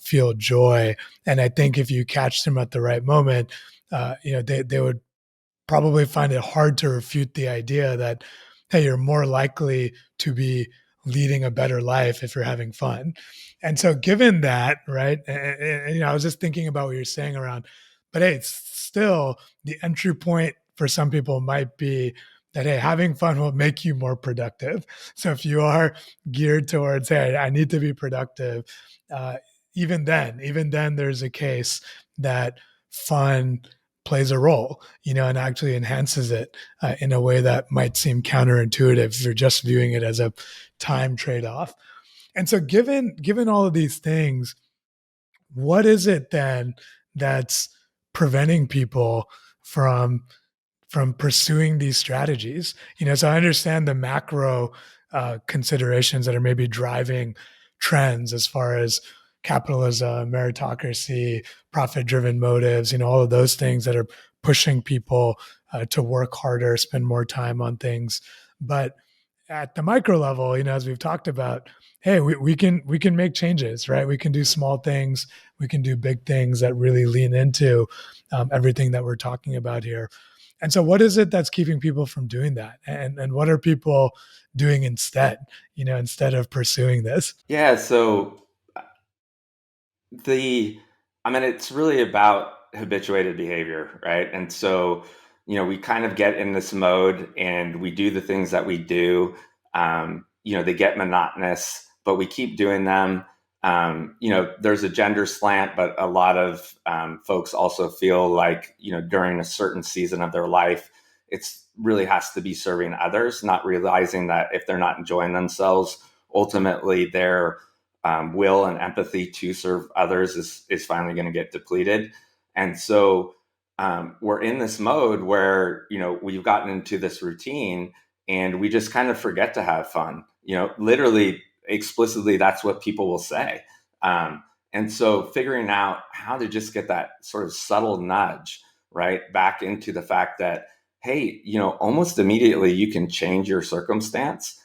feel joy. And I think if you catch them at the right moment, they would probably find it hard to refute the idea that, hey, you're more likely to be leading a better life if you're having fun. And so given that, right, I was just thinking about what you're saying around, but hey, it's still the entry point for some people might be that, hey, having fun will make you more productive. So if you are geared towards, hey, I need to be productive, even then there's a case that fun plays a role, and actually enhances it in a way that might seem counterintuitive if you're just viewing it as a time trade-off. And so given all of these things, what is it then that's preventing people from pursuing these strategies? So I understand the macro considerations that are maybe driving trends as far as capitalism, meritocracy, profit-driven motives, all of those things that are pushing people to work harder, spend more time on things. But at the micro level, as we've talked about, hey, we can make changes, right? We can do small things, we can do big things that really lean into everything that we're talking about here. And so what is it that's keeping people from doing that? And what are people doing instead, instead of pursuing this? Yeah, so it's really about habituated behavior, right? And so, we kind of get in this mode and we do the things that we do. They get monotonous, but we keep doing them. There's a gender slant, but a lot of folks also feel like, during a certain season of their life, it's really has to be serving others, not realizing that if they're not enjoying themselves, ultimately their will and empathy to serve others is finally going to get depleted. And so we're in this mode where, we've gotten into this routine and we just kind of forget to have fun. Literally, explicitly, that's what people will say. And so figuring out how to just get that sort of subtle nudge, right, back into the fact that, hey, almost immediately you can change your circumstance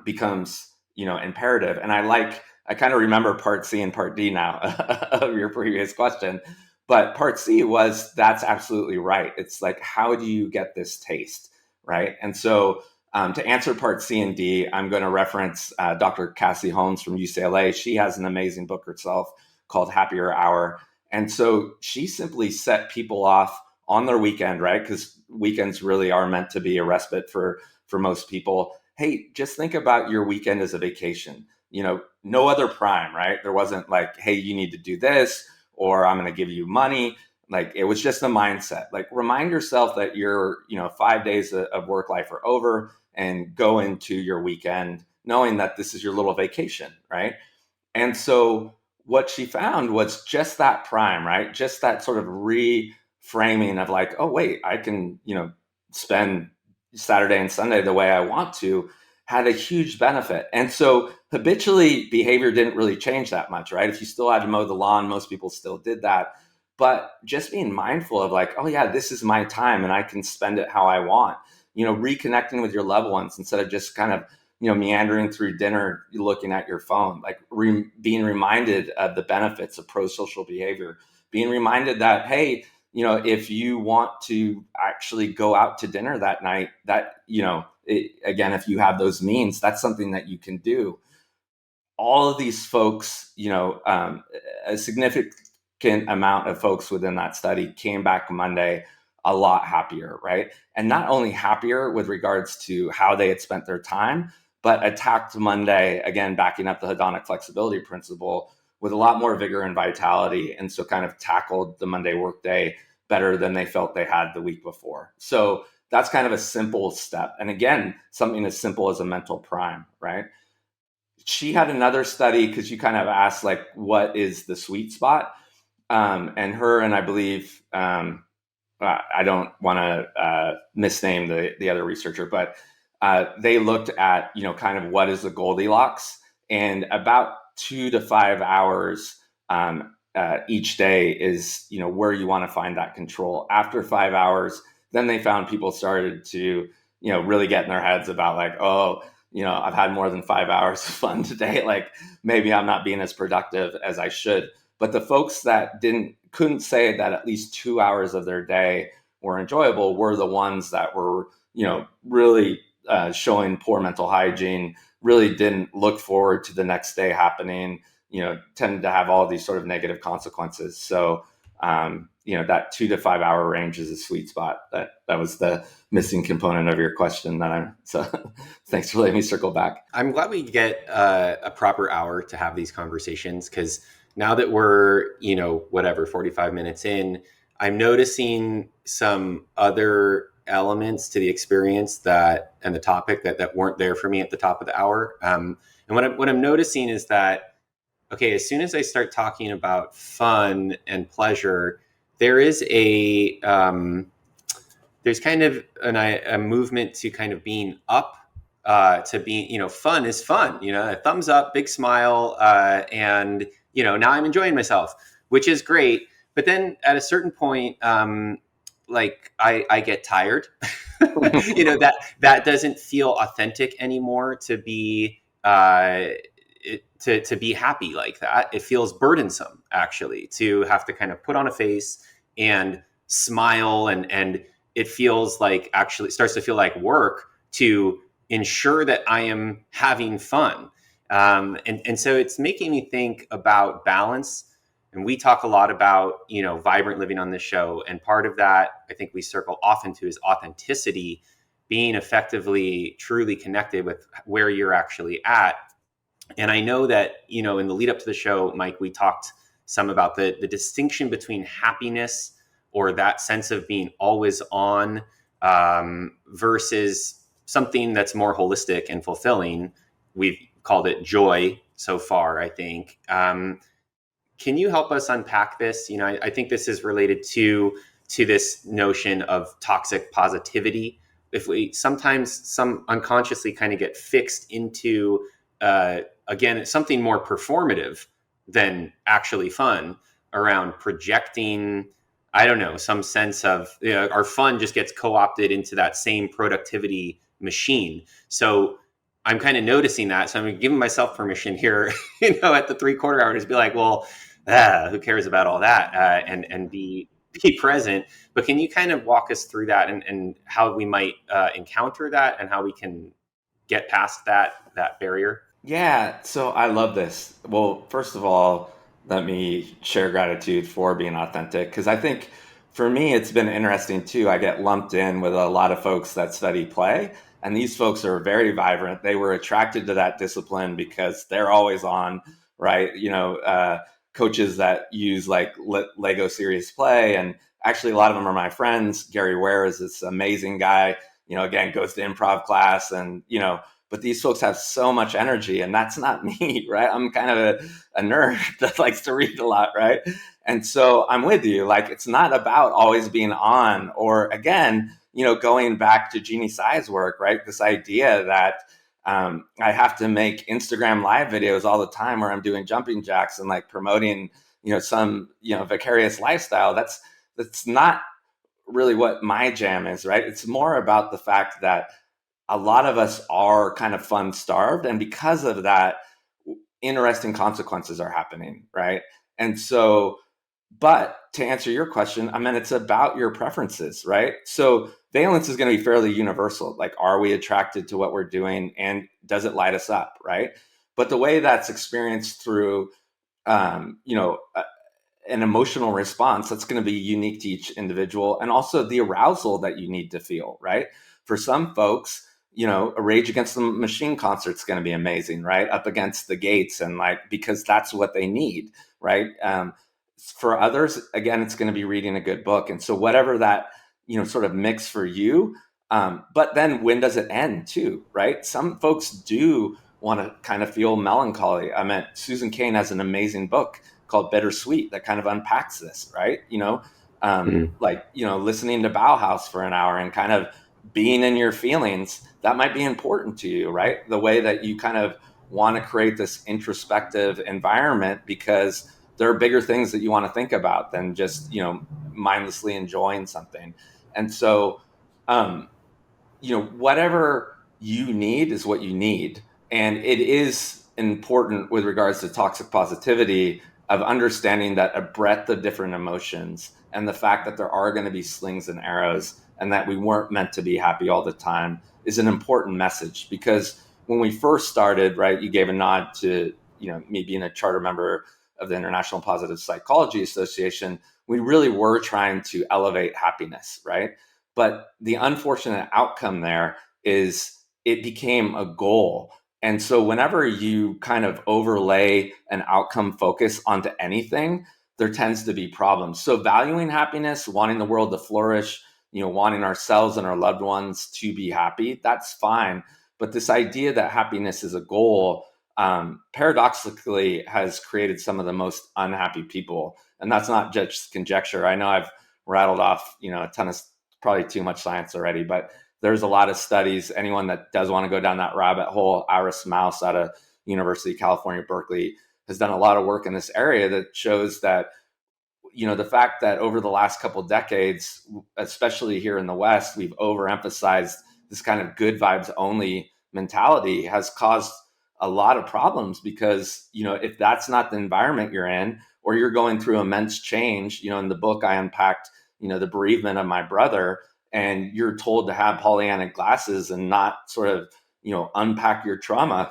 becomes, imperative. And I kind of remember part C and part D now of your previous question. But part C was, that's absolutely right. It's like, how do you get this taste, right? And so to answer part C and D, I'm going to reference Dr. Cassie Holmes from UCLA. She has an amazing book herself called Happier Hour. And so she simply set people off on their weekend, right? Because weekends really are meant to be a respite for most people. Hey, just think about your weekend as a vacation. No other prime, right? There wasn't like, hey, you need to do this, or I'm going to give you money. Like, it was just a mindset. Like, remind yourself that your 5 days of work life are over, and go into your weekend knowing that this is your little vacation, right? And so what she found was just that prime, right? Just that sort of reframing of like, oh, wait, I can, spend Saturday and Sunday the way I want to, had a huge benefit. And so habitually, behavior didn't really change that much, right? If you still had to mow the lawn, most people still did that. But just being mindful of like, oh yeah, this is my time and I can spend it how I want. reconnecting with your loved ones instead of just kind of, meandering through dinner, looking at your phone, like being reminded of the benefits of pro-social behavior, being reminded that, hey, if you want to actually go out to dinner that night, that, again, if you have those means, that's something that you can do. All of these folks, a significant amount of folks within that study came back Monday a lot happier, right? And not only happier with regards to how they had spent their time, but attacked Monday, again, backing up the hedonic flexibility principle, with a lot more vigor and vitality. And so kind of tackled the Monday workday better than they felt they had the week before. So that's kind of a simple step. And again, something as simple as a mental prime, right? She had another study, because you kind of asked, like, what is the sweet spot? And her, and I believe, I don't want to misname the other researcher, but they looked at, kind of what is the Goldilocks, and about 2 to 5 hours each day is, where you want to find that control. After 5 hours, then they found people started to, really get in their heads about, like, oh, I've had more than 5 hours of fun today. Like, maybe I'm not being as productive as I should. But the folks that couldn't say that at least 2 hours of their day were enjoyable were the ones that were, really showing poor mental hygiene, really didn't look forward to the next day happening, tended to have all these sort of negative consequences. So, that 2 to 5 hour range is a sweet spot. That was the missing component of your question. So thanks for letting me circle back. I'm glad we get a proper hour to have these conversations, because now that we're, 45 minutes in, I'm noticing some other elements to the experience and the topic that weren't there for me at the top of the hour. And what I'm noticing is that, okay, as soon as I start talking about fun and pleasure, there is there's kind of a movement to kind of being up, to being, fun is fun, a thumbs up, big smile, and, now I'm enjoying myself, which is great. But then at a certain point, like I get tired, that doesn't feel authentic anymore to be, to be happy like that. It feels burdensome, actually, to have to kind of put on a face and smile, and it feels like, actually, it starts to feel like work to ensure that I am having fun. And so it's making me think about balance. And we talk a lot about, vibrant living on this show. And part of that, I think we circle often to, is authenticity, being effectively, truly connected with where you're actually at. And I know that, in the lead up to the show, Mike, we talked some about the distinction between happiness, or that sense of being always on, versus something that's more holistic and fulfilling. We've called it joy so far, I think. Can you help us unpack this? I think this is related to this notion of toxic positivity. If we sometimes unconsciously kind of get fixed into, again, something more performative than actually fun, around projecting, I don't know, some sense of, our fun just gets co-opted into that same productivity machine. So I'm kind of noticing that. So I'm giving myself permission here, at the 3/4 hour, to be like, well, who cares about all that, and be present. But can you kind of walk us through that, and how we might encounter that, and how we can get past that barrier? Yeah, so I love this. Well, first of all, let me share gratitude for being authentic, because I think for me, it's been interesting too. I get lumped in with a lot of folks that study play, and these folks are very vibrant. They were attracted to that discipline because they're always on, right? Coaches that use like Lego Serious Play, and actually a lot of them are my friends. Gary Ware is this amazing guy, again, goes to improv class, and, but these folks have so much energy, and that's not me, right? I'm kind of a nerd that likes to read a lot, right? And so I'm with you. Like, it's not about always being on, or again, going back to Jeannie Tsai's work, right? This idea that I have to make Instagram live videos all the time where I'm doing jumping jacks and like promoting, some, vicarious lifestyle. That's not really what my jam is, right? It's more about the fact that a lot of us are kind of fun starved. And because of that, interesting consequences are happening, right? And so, but to answer your question, I mean, it's about your preferences, right? So valence is going to be fairly universal. Like, are we attracted to what we're doing and does it light us up, right? But the way that's experienced through, you know, an emotional response that's going to be unique to each individual, and also the arousal that you need to feel, right? For some folks, you know, a Rage Against the Machine concert's going to be amazing, right? Up against the gates, and like, because that's what they need, right? For others, again, it's going to be reading a good book. And so whatever that, you know, sort of mix for you, but then when does it end too, right? Some folks do want to kind of feel melancholy. I mean, Susan Cain has an amazing book called Bittersweet that kind of unpacks this, right? You know, like, you know, listening to Bauhaus for an hour and kind of being in your feelings, that might be important to you, right? The way that you kind of want to create this introspective environment, because there are bigger things that you want to think about than just, you know, mindlessly enjoying something. And so, you know, whatever you need is what you need. And it is important with regards to toxic positivity of understanding that a breadth of different emotions and the fact that there are going to be slings and arrows and that we weren't meant to be happy all the time is an important message. Because when we first started, right, you gave a nod to, you know, me being a charter member of the International Positive Psychology Association. We really were trying to elevate happiness, right? But the unfortunate outcome there is it became a goal. And so whenever you kind of overlay an outcome focus onto anything, there tends to be problems. So valuing happiness, wanting the world to flourish, you know, wanting ourselves and our loved ones to be happy, that's fine. But this idea that happiness is a goal, paradoxically, has created some of the most unhappy people. And that's not just conjecture. I know I've rattled off, you know, a ton of, probably too much science already, but there's a lot of studies. Anyone that does want to go down that rabbit hole, Iris Mouse out of University of California, Berkeley, has done a lot of work in this area that shows that, you know, the fact that over the last couple of decades, especially here in the West, we've overemphasized this kind of good vibes only mentality has caused a lot of problems. Because, you know, if that's not the environment you're in, or you're going through immense change, you know, in the book I unpacked, you know, the bereavement of my brother, and you're told to have Pollyanna glasses and not sort of, you know, unpack your trauma,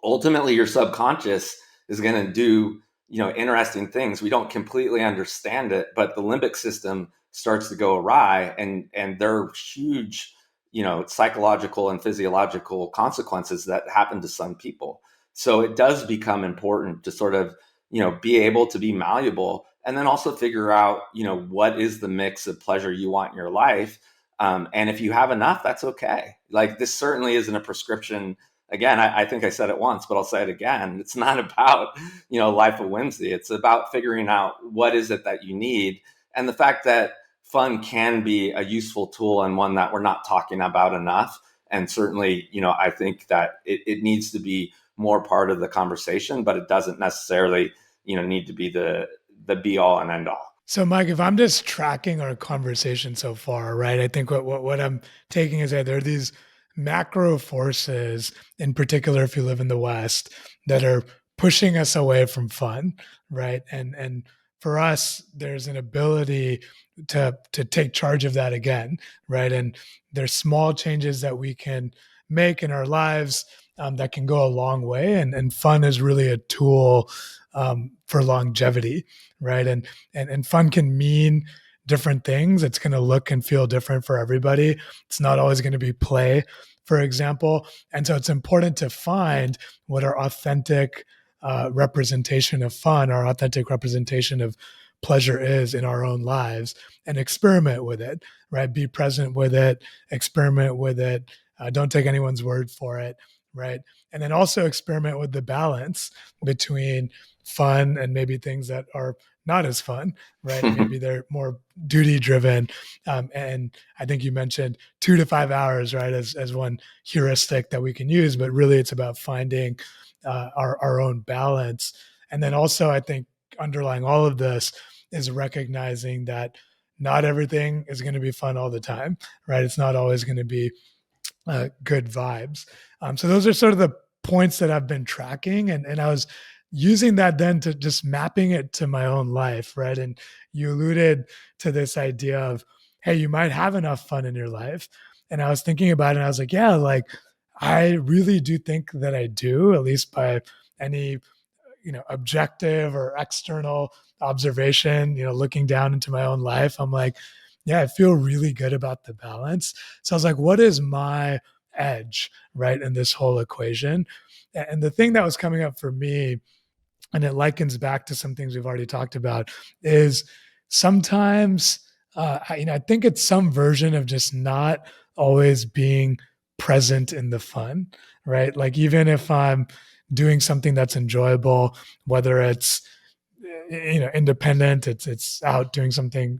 ultimately your subconscious is going to do, you know, interesting things. We don't completely understand it, but the limbic system starts to go awry, and there are huge, you know, psychological and physiological consequences that happen to some people. So it does become important to sort of, you know, be able to be malleable, and then also figure out, you know, what is the mix of pleasure you want in your life. And if you have enough, that's okay. Like, this certainly isn't a prescription. Again, I think I said it once, but I'll say it again. It's not about, you know, life of whimsy. It's about figuring out what is it that you need. And the fact that fun can be a useful tool, and one that we're not talking about enough. And certainly, you know, I think that it needs to be more part of the conversation, but it doesn't necessarily, you know, need to be the be all and end all. So, Mike, if I'm just tracking our conversation so far, right, I think what I'm taking is that there are these macro forces, in particular, if you live in the West, that are pushing us away from fun, right? And for us, there's an ability to take charge of that again, right? And there's small changes that we can make in our lives that can go a long way, and fun is really a tool for longevity, right? And fun can mean different things. It's going to look and feel different for everybody. It's not always going to be play, for example. And so it's important to find what our authentic representation of fun, our authentic representation of pleasure is in our own lives, and experiment with it, right? Be present with it, experiment with it. Don't take anyone's word for it, right? And then also experiment with the balance between fun and maybe things that are not as fun, right? Maybe they're more duty driven. And I think you mentioned 2 to 5 hours, right, as one heuristic that we can use, but really it's about finding our own balance. And then also, I think underlying all of this is recognizing that not everything is going to be fun all the time, right? It's not always going to be good vibes. So those are sort of the points that I've been tracking, and I was using that then to just mapping it to my own life, right? And you alluded to this idea of, hey, you might have enough fun in your life. And I was thinking about it and I was like, yeah, like I really do think that I do, at least by any, objective or external observation, looking down into my own life. I'm like, yeah, I feel really good about the balance. So I was like, what is my edge, right, in this whole equation? And the thing that was coming up for me, and it likens back to some things we've already talked about, is sometimes I think it's some version of just not always being present in the fun, right? Like even if I'm doing something that's enjoyable, whether it's independent, it's out doing something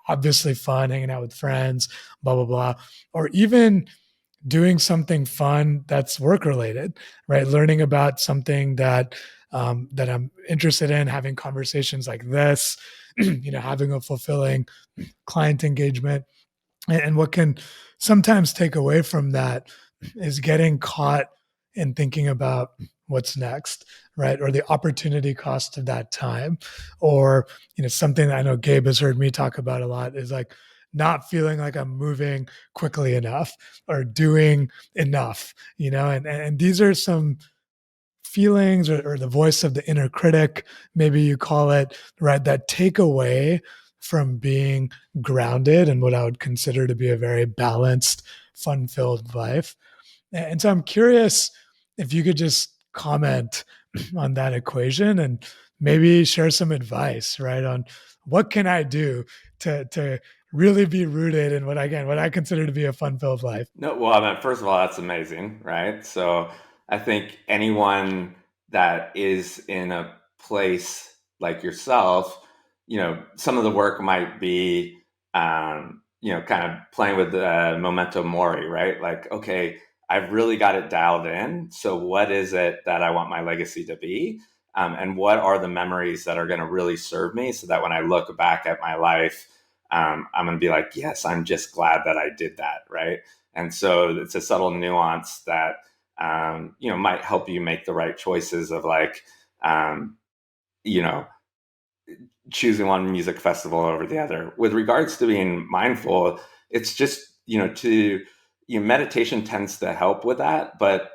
obviously fun, hanging out with friends, blah blah blah, or even doing something fun that's work related, right? Learning about something that I'm interested in, having conversations like this, having a fulfilling client engagement. And what can sometimes take away from that is getting caught in thinking about what's next, right? Or the opportunity cost of that time. Or, something that I know Gabe has heard me talk about a lot is like not feeling like I'm moving quickly enough or doing enough, and these are some feelings or the voice of the inner critic, maybe you call it, right, that take away from being grounded in what I would consider to be a very balanced, fun filled life. And so I'm curious if you could just comment on that equation and maybe share some advice, right, on what can I do to really be rooted in what I consider to be a fun filled life. No, well, I mean, first of all, that's amazing, right? So I think anyone that is in a place like yourself, some of the work might be, kind of playing with the memento mori, right? Like, okay, I've really got it dialed in. So what is it that I want my legacy to be? And what are the memories that are going to really serve me so that when I look back at my life, I'm going to be like, yes, I'm just glad that I did that, right? And so it's a subtle nuance that might help you make the right choices of like um, you know choosing one music festival over the other. With regards to being mindful, it's just to meditation tends to help with that, but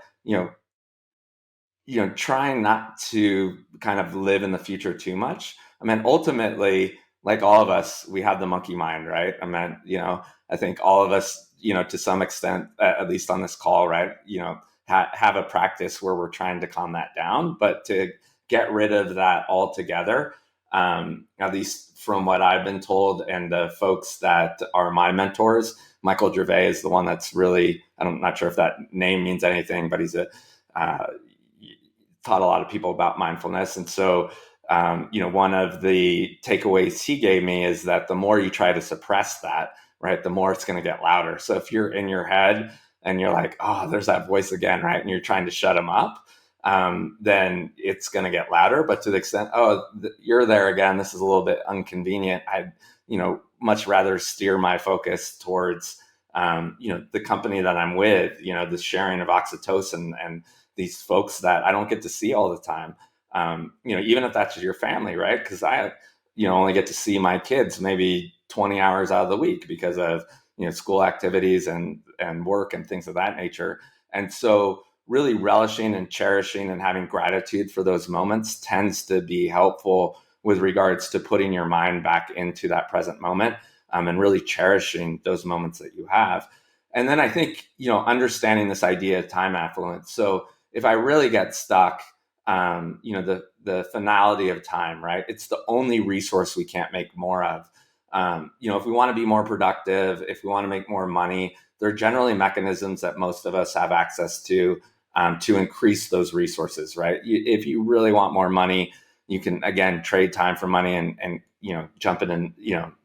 trying not to kind of live in the future too much. I mean, ultimately, like all of us, we have the monkey mind, right? I mean, I think all of us, to some extent, at least on this call, right, have a practice where we're trying to calm that down, but to get rid of that altogether, at least from what I've been told, and the folks that are my mentors, Michael Gervais is the one that's really, I'm not sure if that name means anything, but he's taught a lot of people about mindfulness. And so, one of the takeaways he gave me is that the more you try to suppress that, right, the more it's going to get louder. So if you're in your head and you're like, oh, there's that voice again, right, and you're trying to shut him up, then it's going to get louder. But to the extent, you're there again, this is a little bit inconvenient, I'd, much rather steer my focus towards, the company that I'm with, the sharing of oxytocin and these folks that I don't get to see all the time. Even if that's your family, right? Because I, only get to see my kids maybe 20 hours out of the week because of, school activities and work and things of that nature. And so really relishing and cherishing and having gratitude for those moments tends to be helpful with regards to putting your mind back into that present moment, and really cherishing those moments that you have. And then I think, understanding this idea of time affluence. So if I really get stuck, the finality of time, right? It's the only resource we can't make more of. If we want to be more productive, if we want to make more money, there are generally mechanisms that most of us have access to increase those resources, right? If you really want more money, you can, again, trade time for money and jump in and,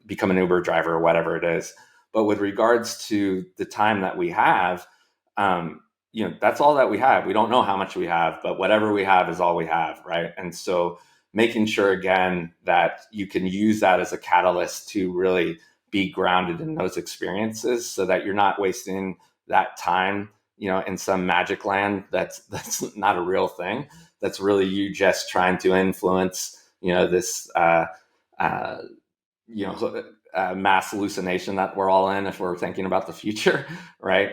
become an Uber driver or whatever it is. But with regards to the time that we have, that's all that we have. We don't know how much we have, but whatever we have is all we have, right? And so making sure, again, that you can use that as a catalyst to really be grounded in those experiences so that you're not wasting that time, in some magic land that's not a real thing. That's really you just trying to influence, this, mass hallucination that we're all in if we're thinking about the future, right?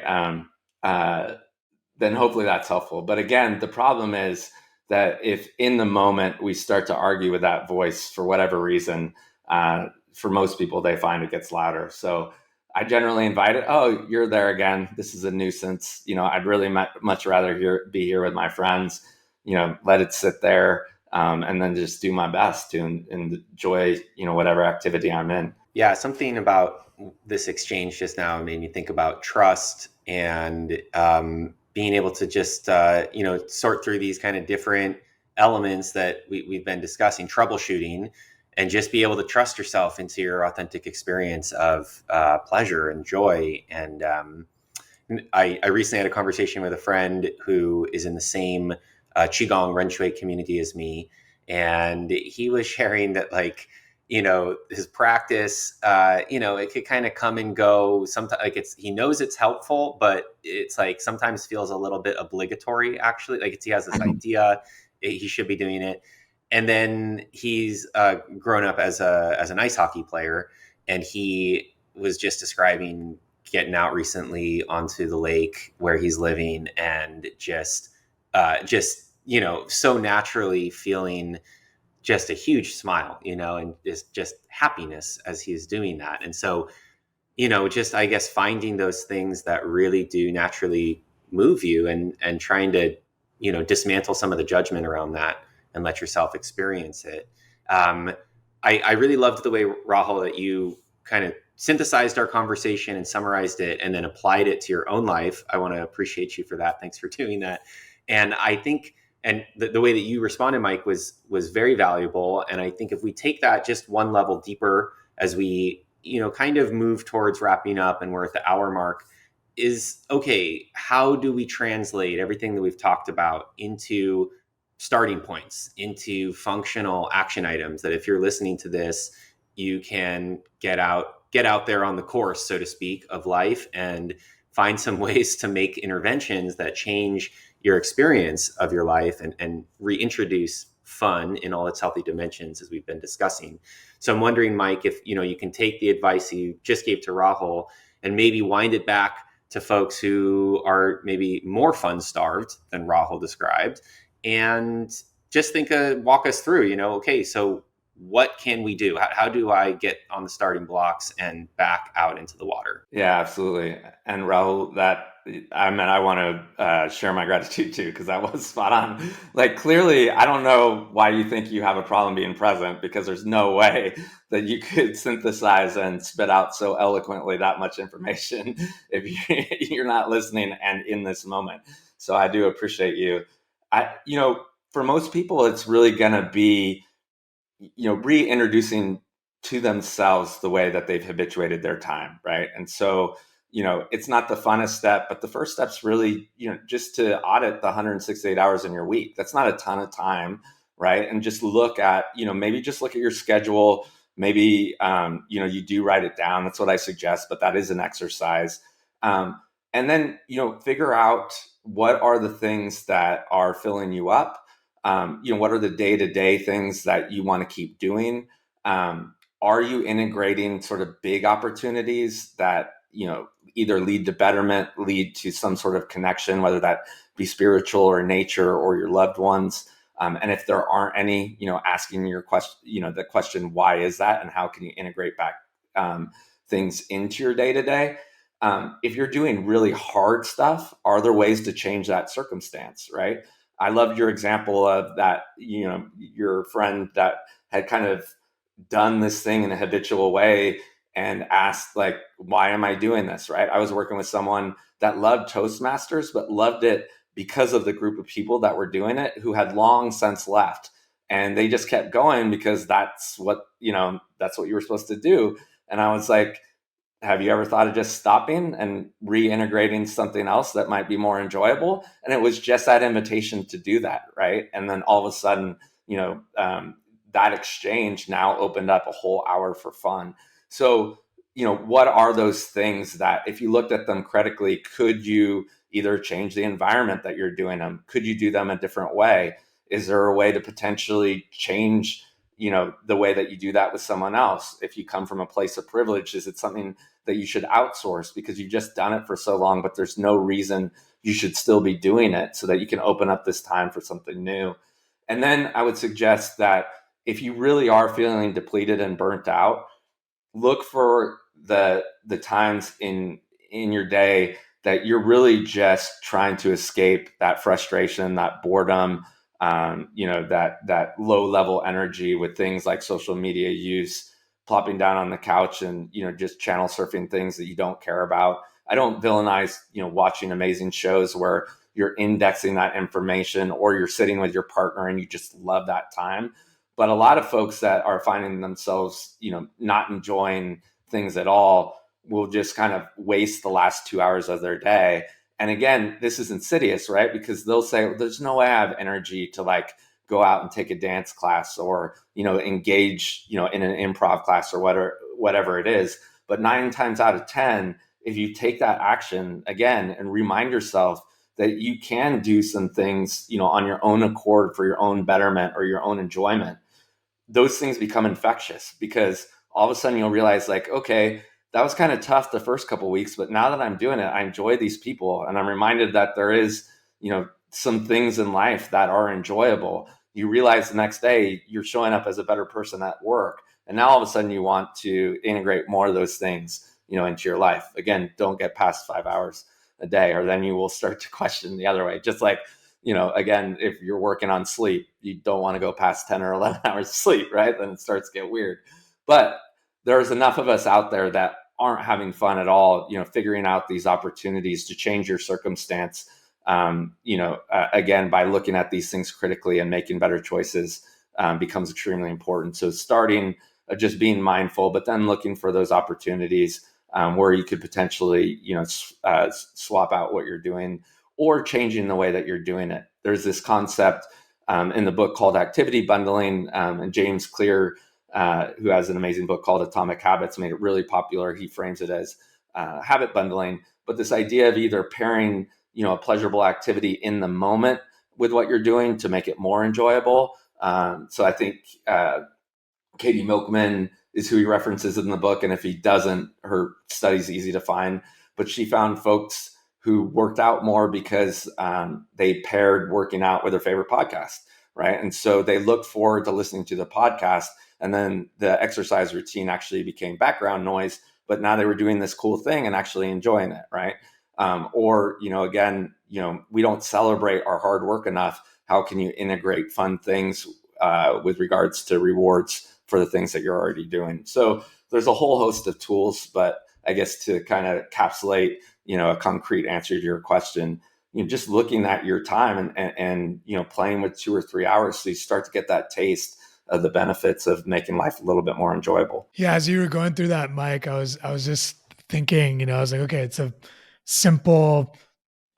Then hopefully that's helpful. But again, the problem is that if in the moment we start to argue with that voice for whatever reason, for most people, they find it gets louder. So I generally invite it. Oh, you're there again. This is a nuisance. I'd really much rather be here with my friends. Let it sit there, and then just do my best to enjoy, whatever activity I'm in. Yeah, something about this exchange just now made me think about trust and being able to just sort through these kind of different elements that we've been discussing, troubleshooting, and just be able to trust yourself into your authentic experience of pleasure and joy. And I recently had a conversation with a friend who is in the same Qigong Ren Shui community as me, and he was sharing that his practice, it could kind of come and go. Sometimes he knows it's helpful, but it's sometimes feels a little bit obligatory. Actually, he has this idea he should be doing it, and then he's grown up as an ice hockey player, and he was just describing getting out recently onto the lake where he's living, and just so naturally feeling just a huge smile, and just happiness as he's doing that. And so, just, I guess, finding those things that really do naturally move you, and trying to, dismantle some of the judgment around that and let yourself experience it. I really loved the way, Rahul, that you kind of synthesized our conversation and summarized it and then applied it to your own life. I want to appreciate you for that. Thanks for doing that. And I think, and the way that you responded, Mike, was very valuable. And I think if we take that just one level deeper as we, kind of move towards wrapping up and we're at the hour mark, is, okay, how do we translate everything that we've talked about into starting points, into functional action items that if you're listening to this, you can get out there on the course, so to speak, of life, and find some ways to make interventions that change your experience of your life, and reintroduce fun in all its healthy dimensions, as we've been discussing. So I'm wondering, Mike, if you can take the advice you just gave to Rahul and maybe wind it back to folks who are maybe more fun starved than Rahul described, and just walk us through, okay, so what can we do? How do I get on the starting blocks and back out into the water? Yeah, absolutely. And Rahul, I want to share my gratitude too, because that was spot on. Clearly, I don't know why you think you have a problem being present, because there's no way that you could synthesize and spit out so eloquently that much information if you're not listening and in this moment. So I do appreciate you. For most people, it's really going to be, reintroducing to themselves the way that they've habituated their time, right? And so, it's not the funnest step, but the first step's really, just to audit the 168 hours in your week. That's not a ton of time, right? And just look at, maybe just look at your schedule. Maybe, you do write it down. That's what I suggest, but that is an exercise. And then, figure out what are the things that are filling you up. What are the day-to-day things that you want to keep doing? Are you integrating sort of big opportunities that, either lead to betterment, lead to some sort of connection, whether that be spiritual or nature or your loved ones? And if there aren't any, asking your question, the question, why is that? And how can you integrate back things into your day-to-day? If you're doing really hard stuff, are there ways to change that circumstance, right? I loved your example of that, your friend that had kind of done this thing in a habitual way and asked, why am I doing this, right? I was working with someone that loved Toastmasters, but loved it because of the group of people that were doing it who had long since left. And they just kept going because that's what you were supposed to do. And I was like, have you ever thought of just stopping and reintegrating something else that might be more enjoyable? And it was just that invitation to do that, right? And then all of a sudden, that exchange now opened up a whole hour for fun. So, what are those things that if you looked at them critically, could you either change the environment that you're doing them? Could you do them a different way? Is there a way to potentially change, the way that you do that with someone else? If you come from a place of privilege, is it something that you should outsource because you've just done it for so long, but there's no reason you should still be doing it, so that you can open up this time for something new? And then I would suggest that if you really are feeling depleted and burnt out, look for the times in your day that you're really just trying to escape that frustration, that boredom, that low level energy with things like social media use, plopping down on the couch and just channel surfing things that you don't care about. I don't villainize watching amazing shows where you're indexing that information, or you're sitting with your partner and you just love that time. But a lot of folks that are finding themselves, not enjoying things at all, will just kind of waste the last 2 hours of their day. And again, this is insidious, right? Because they'll say, there's no way I have energy to like go out and take a dance class, or, engage, in an improv class, or whatever it is. But 9 times out of 10, if you take that action again and remind yourself that you can do some things, on your own accord for your own betterment or your own enjoyment, those things become infectious, because all of a sudden you'll realize, like, okay, that was kind of tough the first couple of weeks, but now that I'm doing it, I enjoy these people. And I'm reminded that there is, some things in life that are enjoyable. You realize the next day you're showing up as a better person at work. And now all of a sudden you want to integrate more of those things, into your life. Again, don't get past 5 hours a day, or then you will start to question the other way. Just like, again, if you're working on sleep, you don't want to go past 10 or 11 hours of sleep, right? Then it starts to get weird. But there's enough of us out there that aren't having fun at all, figuring out these opportunities to change your circumstance, again, by looking at these things critically and making better choices, becomes extremely important. So starting just being mindful, but then looking for those opportunities where you could potentially, swap out what you're doing, or changing the way that you're doing it. There's this concept in the book called activity bundling, and James Clear, who has an amazing book called Atomic Habits, made it really popular. He frames it as habit bundling, but this idea of either pairing, a pleasurable activity in the moment with what you're doing to make it more enjoyable. So I think Katie Milkman is who he references in the book. And if he doesn't, her study's easy to find. But she found folks who worked out more because they paired working out with their favorite podcast, right? And so they looked forward to listening to the podcast, and then the exercise routine actually became background noise, but now they were doing this cool thing and actually enjoying it, right? Or, again, we don't celebrate our hard work enough. How can you integrate fun things with regards to rewards for the things that you're already doing? So there's a whole host of tools, but I guess to kind of encapsulate, a concrete answer to your question, just looking at your time and playing with 2 or 3 hours, so you start to get that taste of the benefits of making life a little bit more enjoyable. Yeah, as you were going through that, Mike, I was just thinking, I was like, okay, it's a simple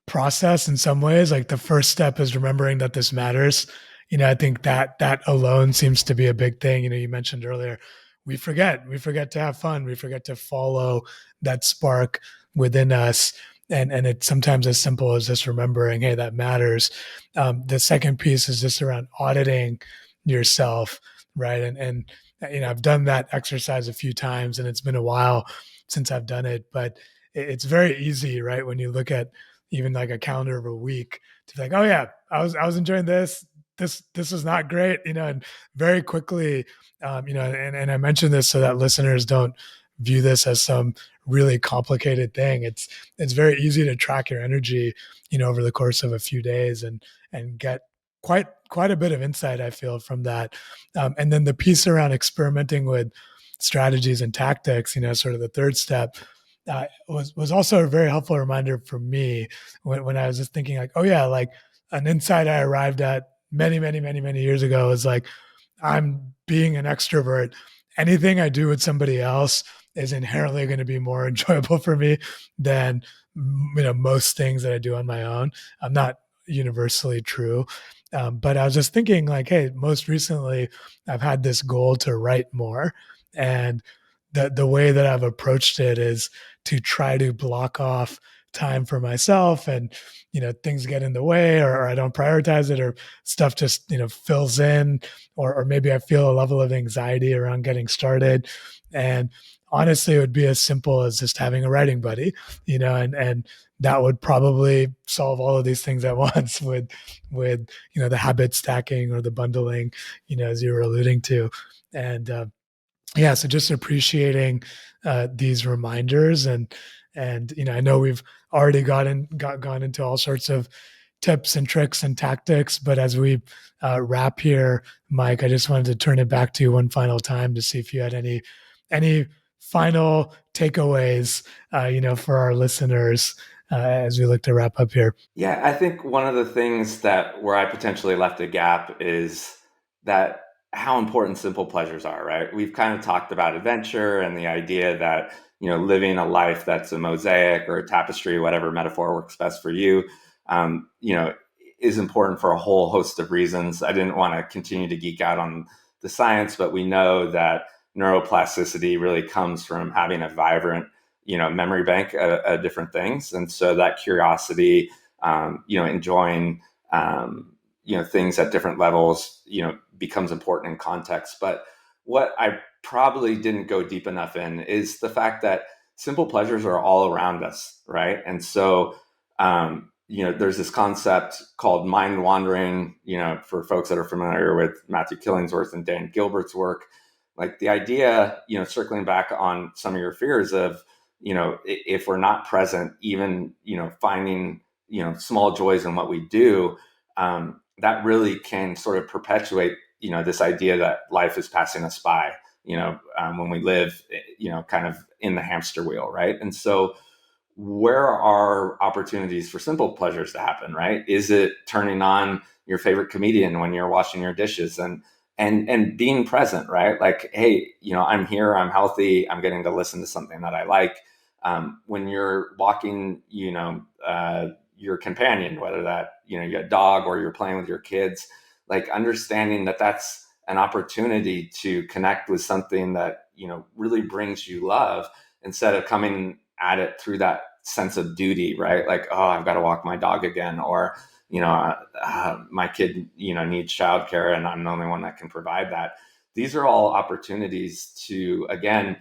process in some ways. Like the first step is remembering that this matters. I think that alone seems to be a big thing. You mentioned earlier, we forget to have fun. We forget to follow that spark within us. And it's sometimes as simple as just remembering, hey, that matters. The second piece is just around auditing yourself, right? And I've done that exercise a few times, and it's been a while since I've done it, but it's very easy, right? When you look at even like a calendar of a week, to be like, oh yeah, I was enjoying this. This is not great, and very quickly, and I mentioned this so that listeners don't view this as some really complicated thing. It's very easy to track your energy, over the course of a few days and get quite a bit of insight, I feel, from that. And then the piece around experimenting with strategies and tactics, sort of the third step, was also a very helpful reminder for me when I was just thinking like, oh yeah, like an insight I arrived at many years ago is like, I'm being an extrovert. Anything I do with somebody else is inherently going to be more enjoyable for me than most things that I do on my own. I'm not universally true. But I was just thinking like, hey, most recently I've had this goal to write more, and the way that I've approached it is to try to block off time for myself, and things get in the way, or I don't prioritize it, or stuff just fills in, or maybe I feel a level of anxiety around getting started. And honestly, it would be as simple as just having a writing buddy, and that would probably solve all of these things at once with the habit stacking or the bundling, as you were alluding to. And yeah, so just appreciating these reminders, and I know we've already gone into all sorts of tips and tricks and tactics, but as we wrap here, Mike, I just wanted to turn it back to you one final time to see if you had any final takeaways, for our listeners as we look to wrap up here. Yeah, I think one of the things that where I potentially left a gap is that how important simple pleasures are, right? We've kind of talked about adventure and the idea that, living a life that's a mosaic or a tapestry, whatever metaphor works best for you, um, you know, is important for a whole host of reasons. I didn't want to continue to geek out on the science, but we know that neuroplasticity really comes from having a vibrant, memory bank of different things. And so that curiosity, enjoying, things at different levels, becomes important in context. But what I probably didn't go deep enough in is the fact that simple pleasures are all around us, right? And so, there's this concept called mind wandering, for folks that are familiar with Matthew Killingsworth and Dan Gilbert's work. Like the idea, circling back on some of your fears of, if we're not present, even, finding, small joys in what we do, that really can sort of perpetuate, this idea that life is passing us by, when we live, kind of in the hamster wheel, right? And so where are opportunities for simple pleasures to happen, right? Is it turning on your favorite comedian when you're washing your dishes and being present, right? Like, hey, I'm here, I'm healthy, I'm getting to listen to something that I like. When you're walking, your companion, whether that, you got a dog or you're playing with your kids, like understanding that that's an opportunity to connect with something that, really brings you love instead of coming at it through that sense of duty, right? Like, oh, I've got to walk my dog again, or, my kid, needs childcare and I'm the only one that can provide that. These are all opportunities to, again,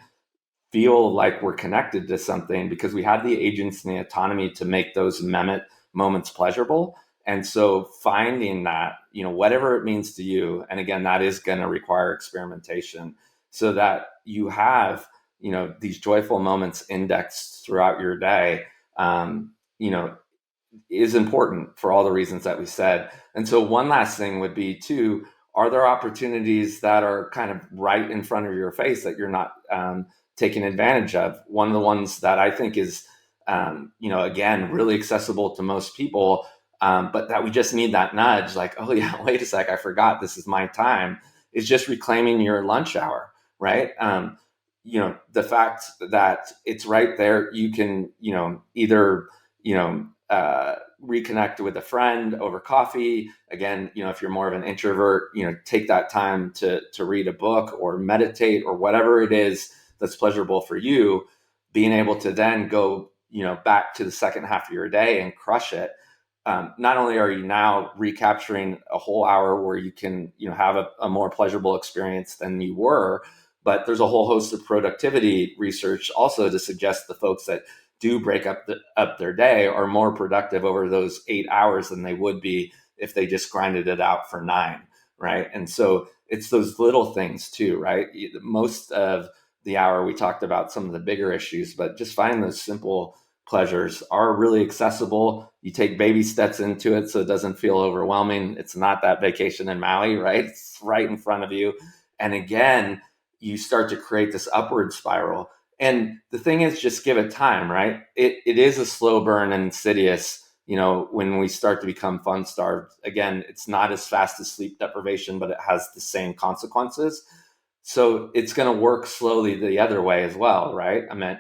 feel like we're connected to something because we have the agency and the autonomy to make those moments pleasurable. And so finding that, whatever it means to you, and again, that is going to require experimentation so that you have, these joyful moments indexed throughout your day, is important for all the reasons that we said. And so one last thing would be too, are there opportunities that are kind of right in front of your face that you're not taking advantage of? One of the ones that I think is, again, really accessible to most people, but that we just need that nudge, like, oh yeah, wait a sec, I forgot this is my time, is just reclaiming your lunch hour, right? The fact that it's right there, you can, either, reconnect with a friend over coffee. Again, if you're more of an introvert, take that time to read a book or meditate or whatever it is that's pleasurable for you, being able to then go, back to the second half of your day and crush it. Not only are you now recapturing a whole hour where you can, have a more pleasurable experience than you were, but there's a whole host of productivity research also to suggest the folks that do break up their day are more productive over those 8 hours than they would be if they just grinded it out for 9, right? And so it's those little things too, right? Most of the hour we talked about some of the bigger issues, but just finding those simple pleasures are really accessible. You take baby steps into it so it doesn't feel overwhelming. It's not that vacation in Maui, right? It's right in front of you. And again, you start to create this upward spiral. And the thing is, just give it time, right? It is a slow burn and insidious, when we start to become fun starved. Again, it's not as fast as sleep deprivation, but it has the same consequences. So it's going to work slowly the other way as well, right? I mean,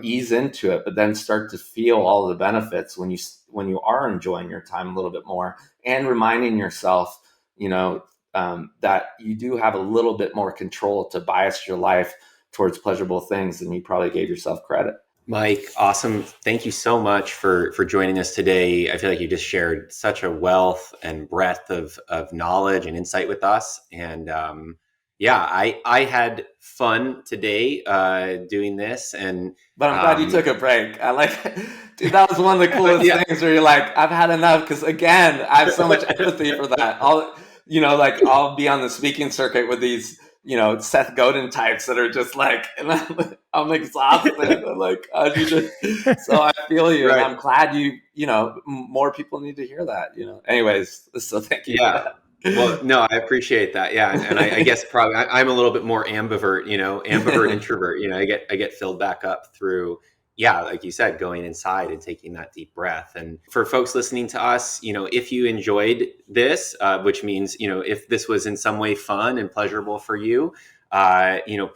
ease into it, but then start to feel all the benefits when you are enjoying your time a little bit more and reminding yourself, that you do have a little bit more control to bias your life towards pleasurable things than you probably gave yourself credit. Mike, awesome. Thank you so much for joining us today. I feel like you just shared such a wealth and breadth of knowledge and insight with us. And I had fun today doing this. But I'm glad you took a break. I like, dude, that was one of the coolest things where you're like, I've had enough. Because again, I have so much empathy for that. I'll be on the speaking circuit with these, Seth Godin types that are just like, and I'm exhausted. I'm like, so I feel you. Right. And I'm glad more people need to hear that, Anyways, so thank you. Yeah. Well, no, I appreciate that. Yeah. And I guess probably I'm a little bit more ambivert, ambivert introvert, I get filled back up through, like you said, going inside and taking that deep breath. And for folks listening to us, if you enjoyed this, which means, if this was in some way fun and pleasurable for you,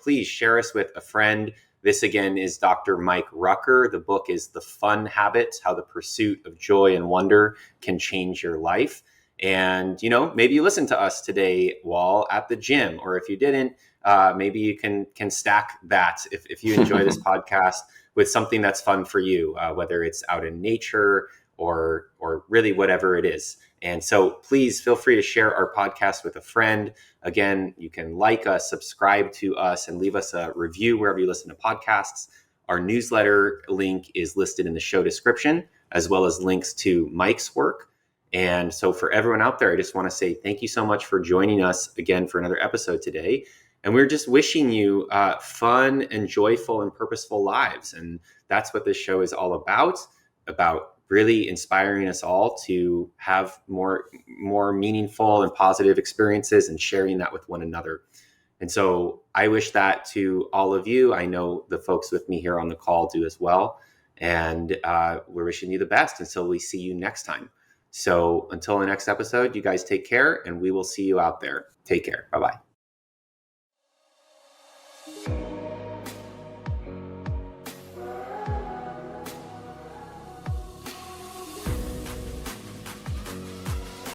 please share us with a friend. This again is Dr. Mike Rucker. The book is The Fun Habit: How the Pursuit of Joy and Wonder Can Change Your Life. And, maybe you listened to us today while at the gym, or if you didn't, maybe you can stack that if you enjoy this podcast with something that's fun for you, whether it's out in nature or really whatever it is. And so please feel free to share our podcast with a friend. Again, you can like us, subscribe to us, and leave us a review wherever you listen to podcasts. Our newsletter link is listed in the show description, as well as links to Mike's work. And so for everyone out there, I just want to say thank you so much for joining us again for another episode today. And we're just wishing you fun and joyful and purposeful lives. And that's what this show is all about really inspiring us all to have more meaningful and positive experiences and sharing that with one another. And so I wish that to all of you. I know the folks with me here on the call do as well. And we're wishing you the best until we see you next time. So until the next episode, you guys take care, and we will see you out there. Take care. Bye-bye.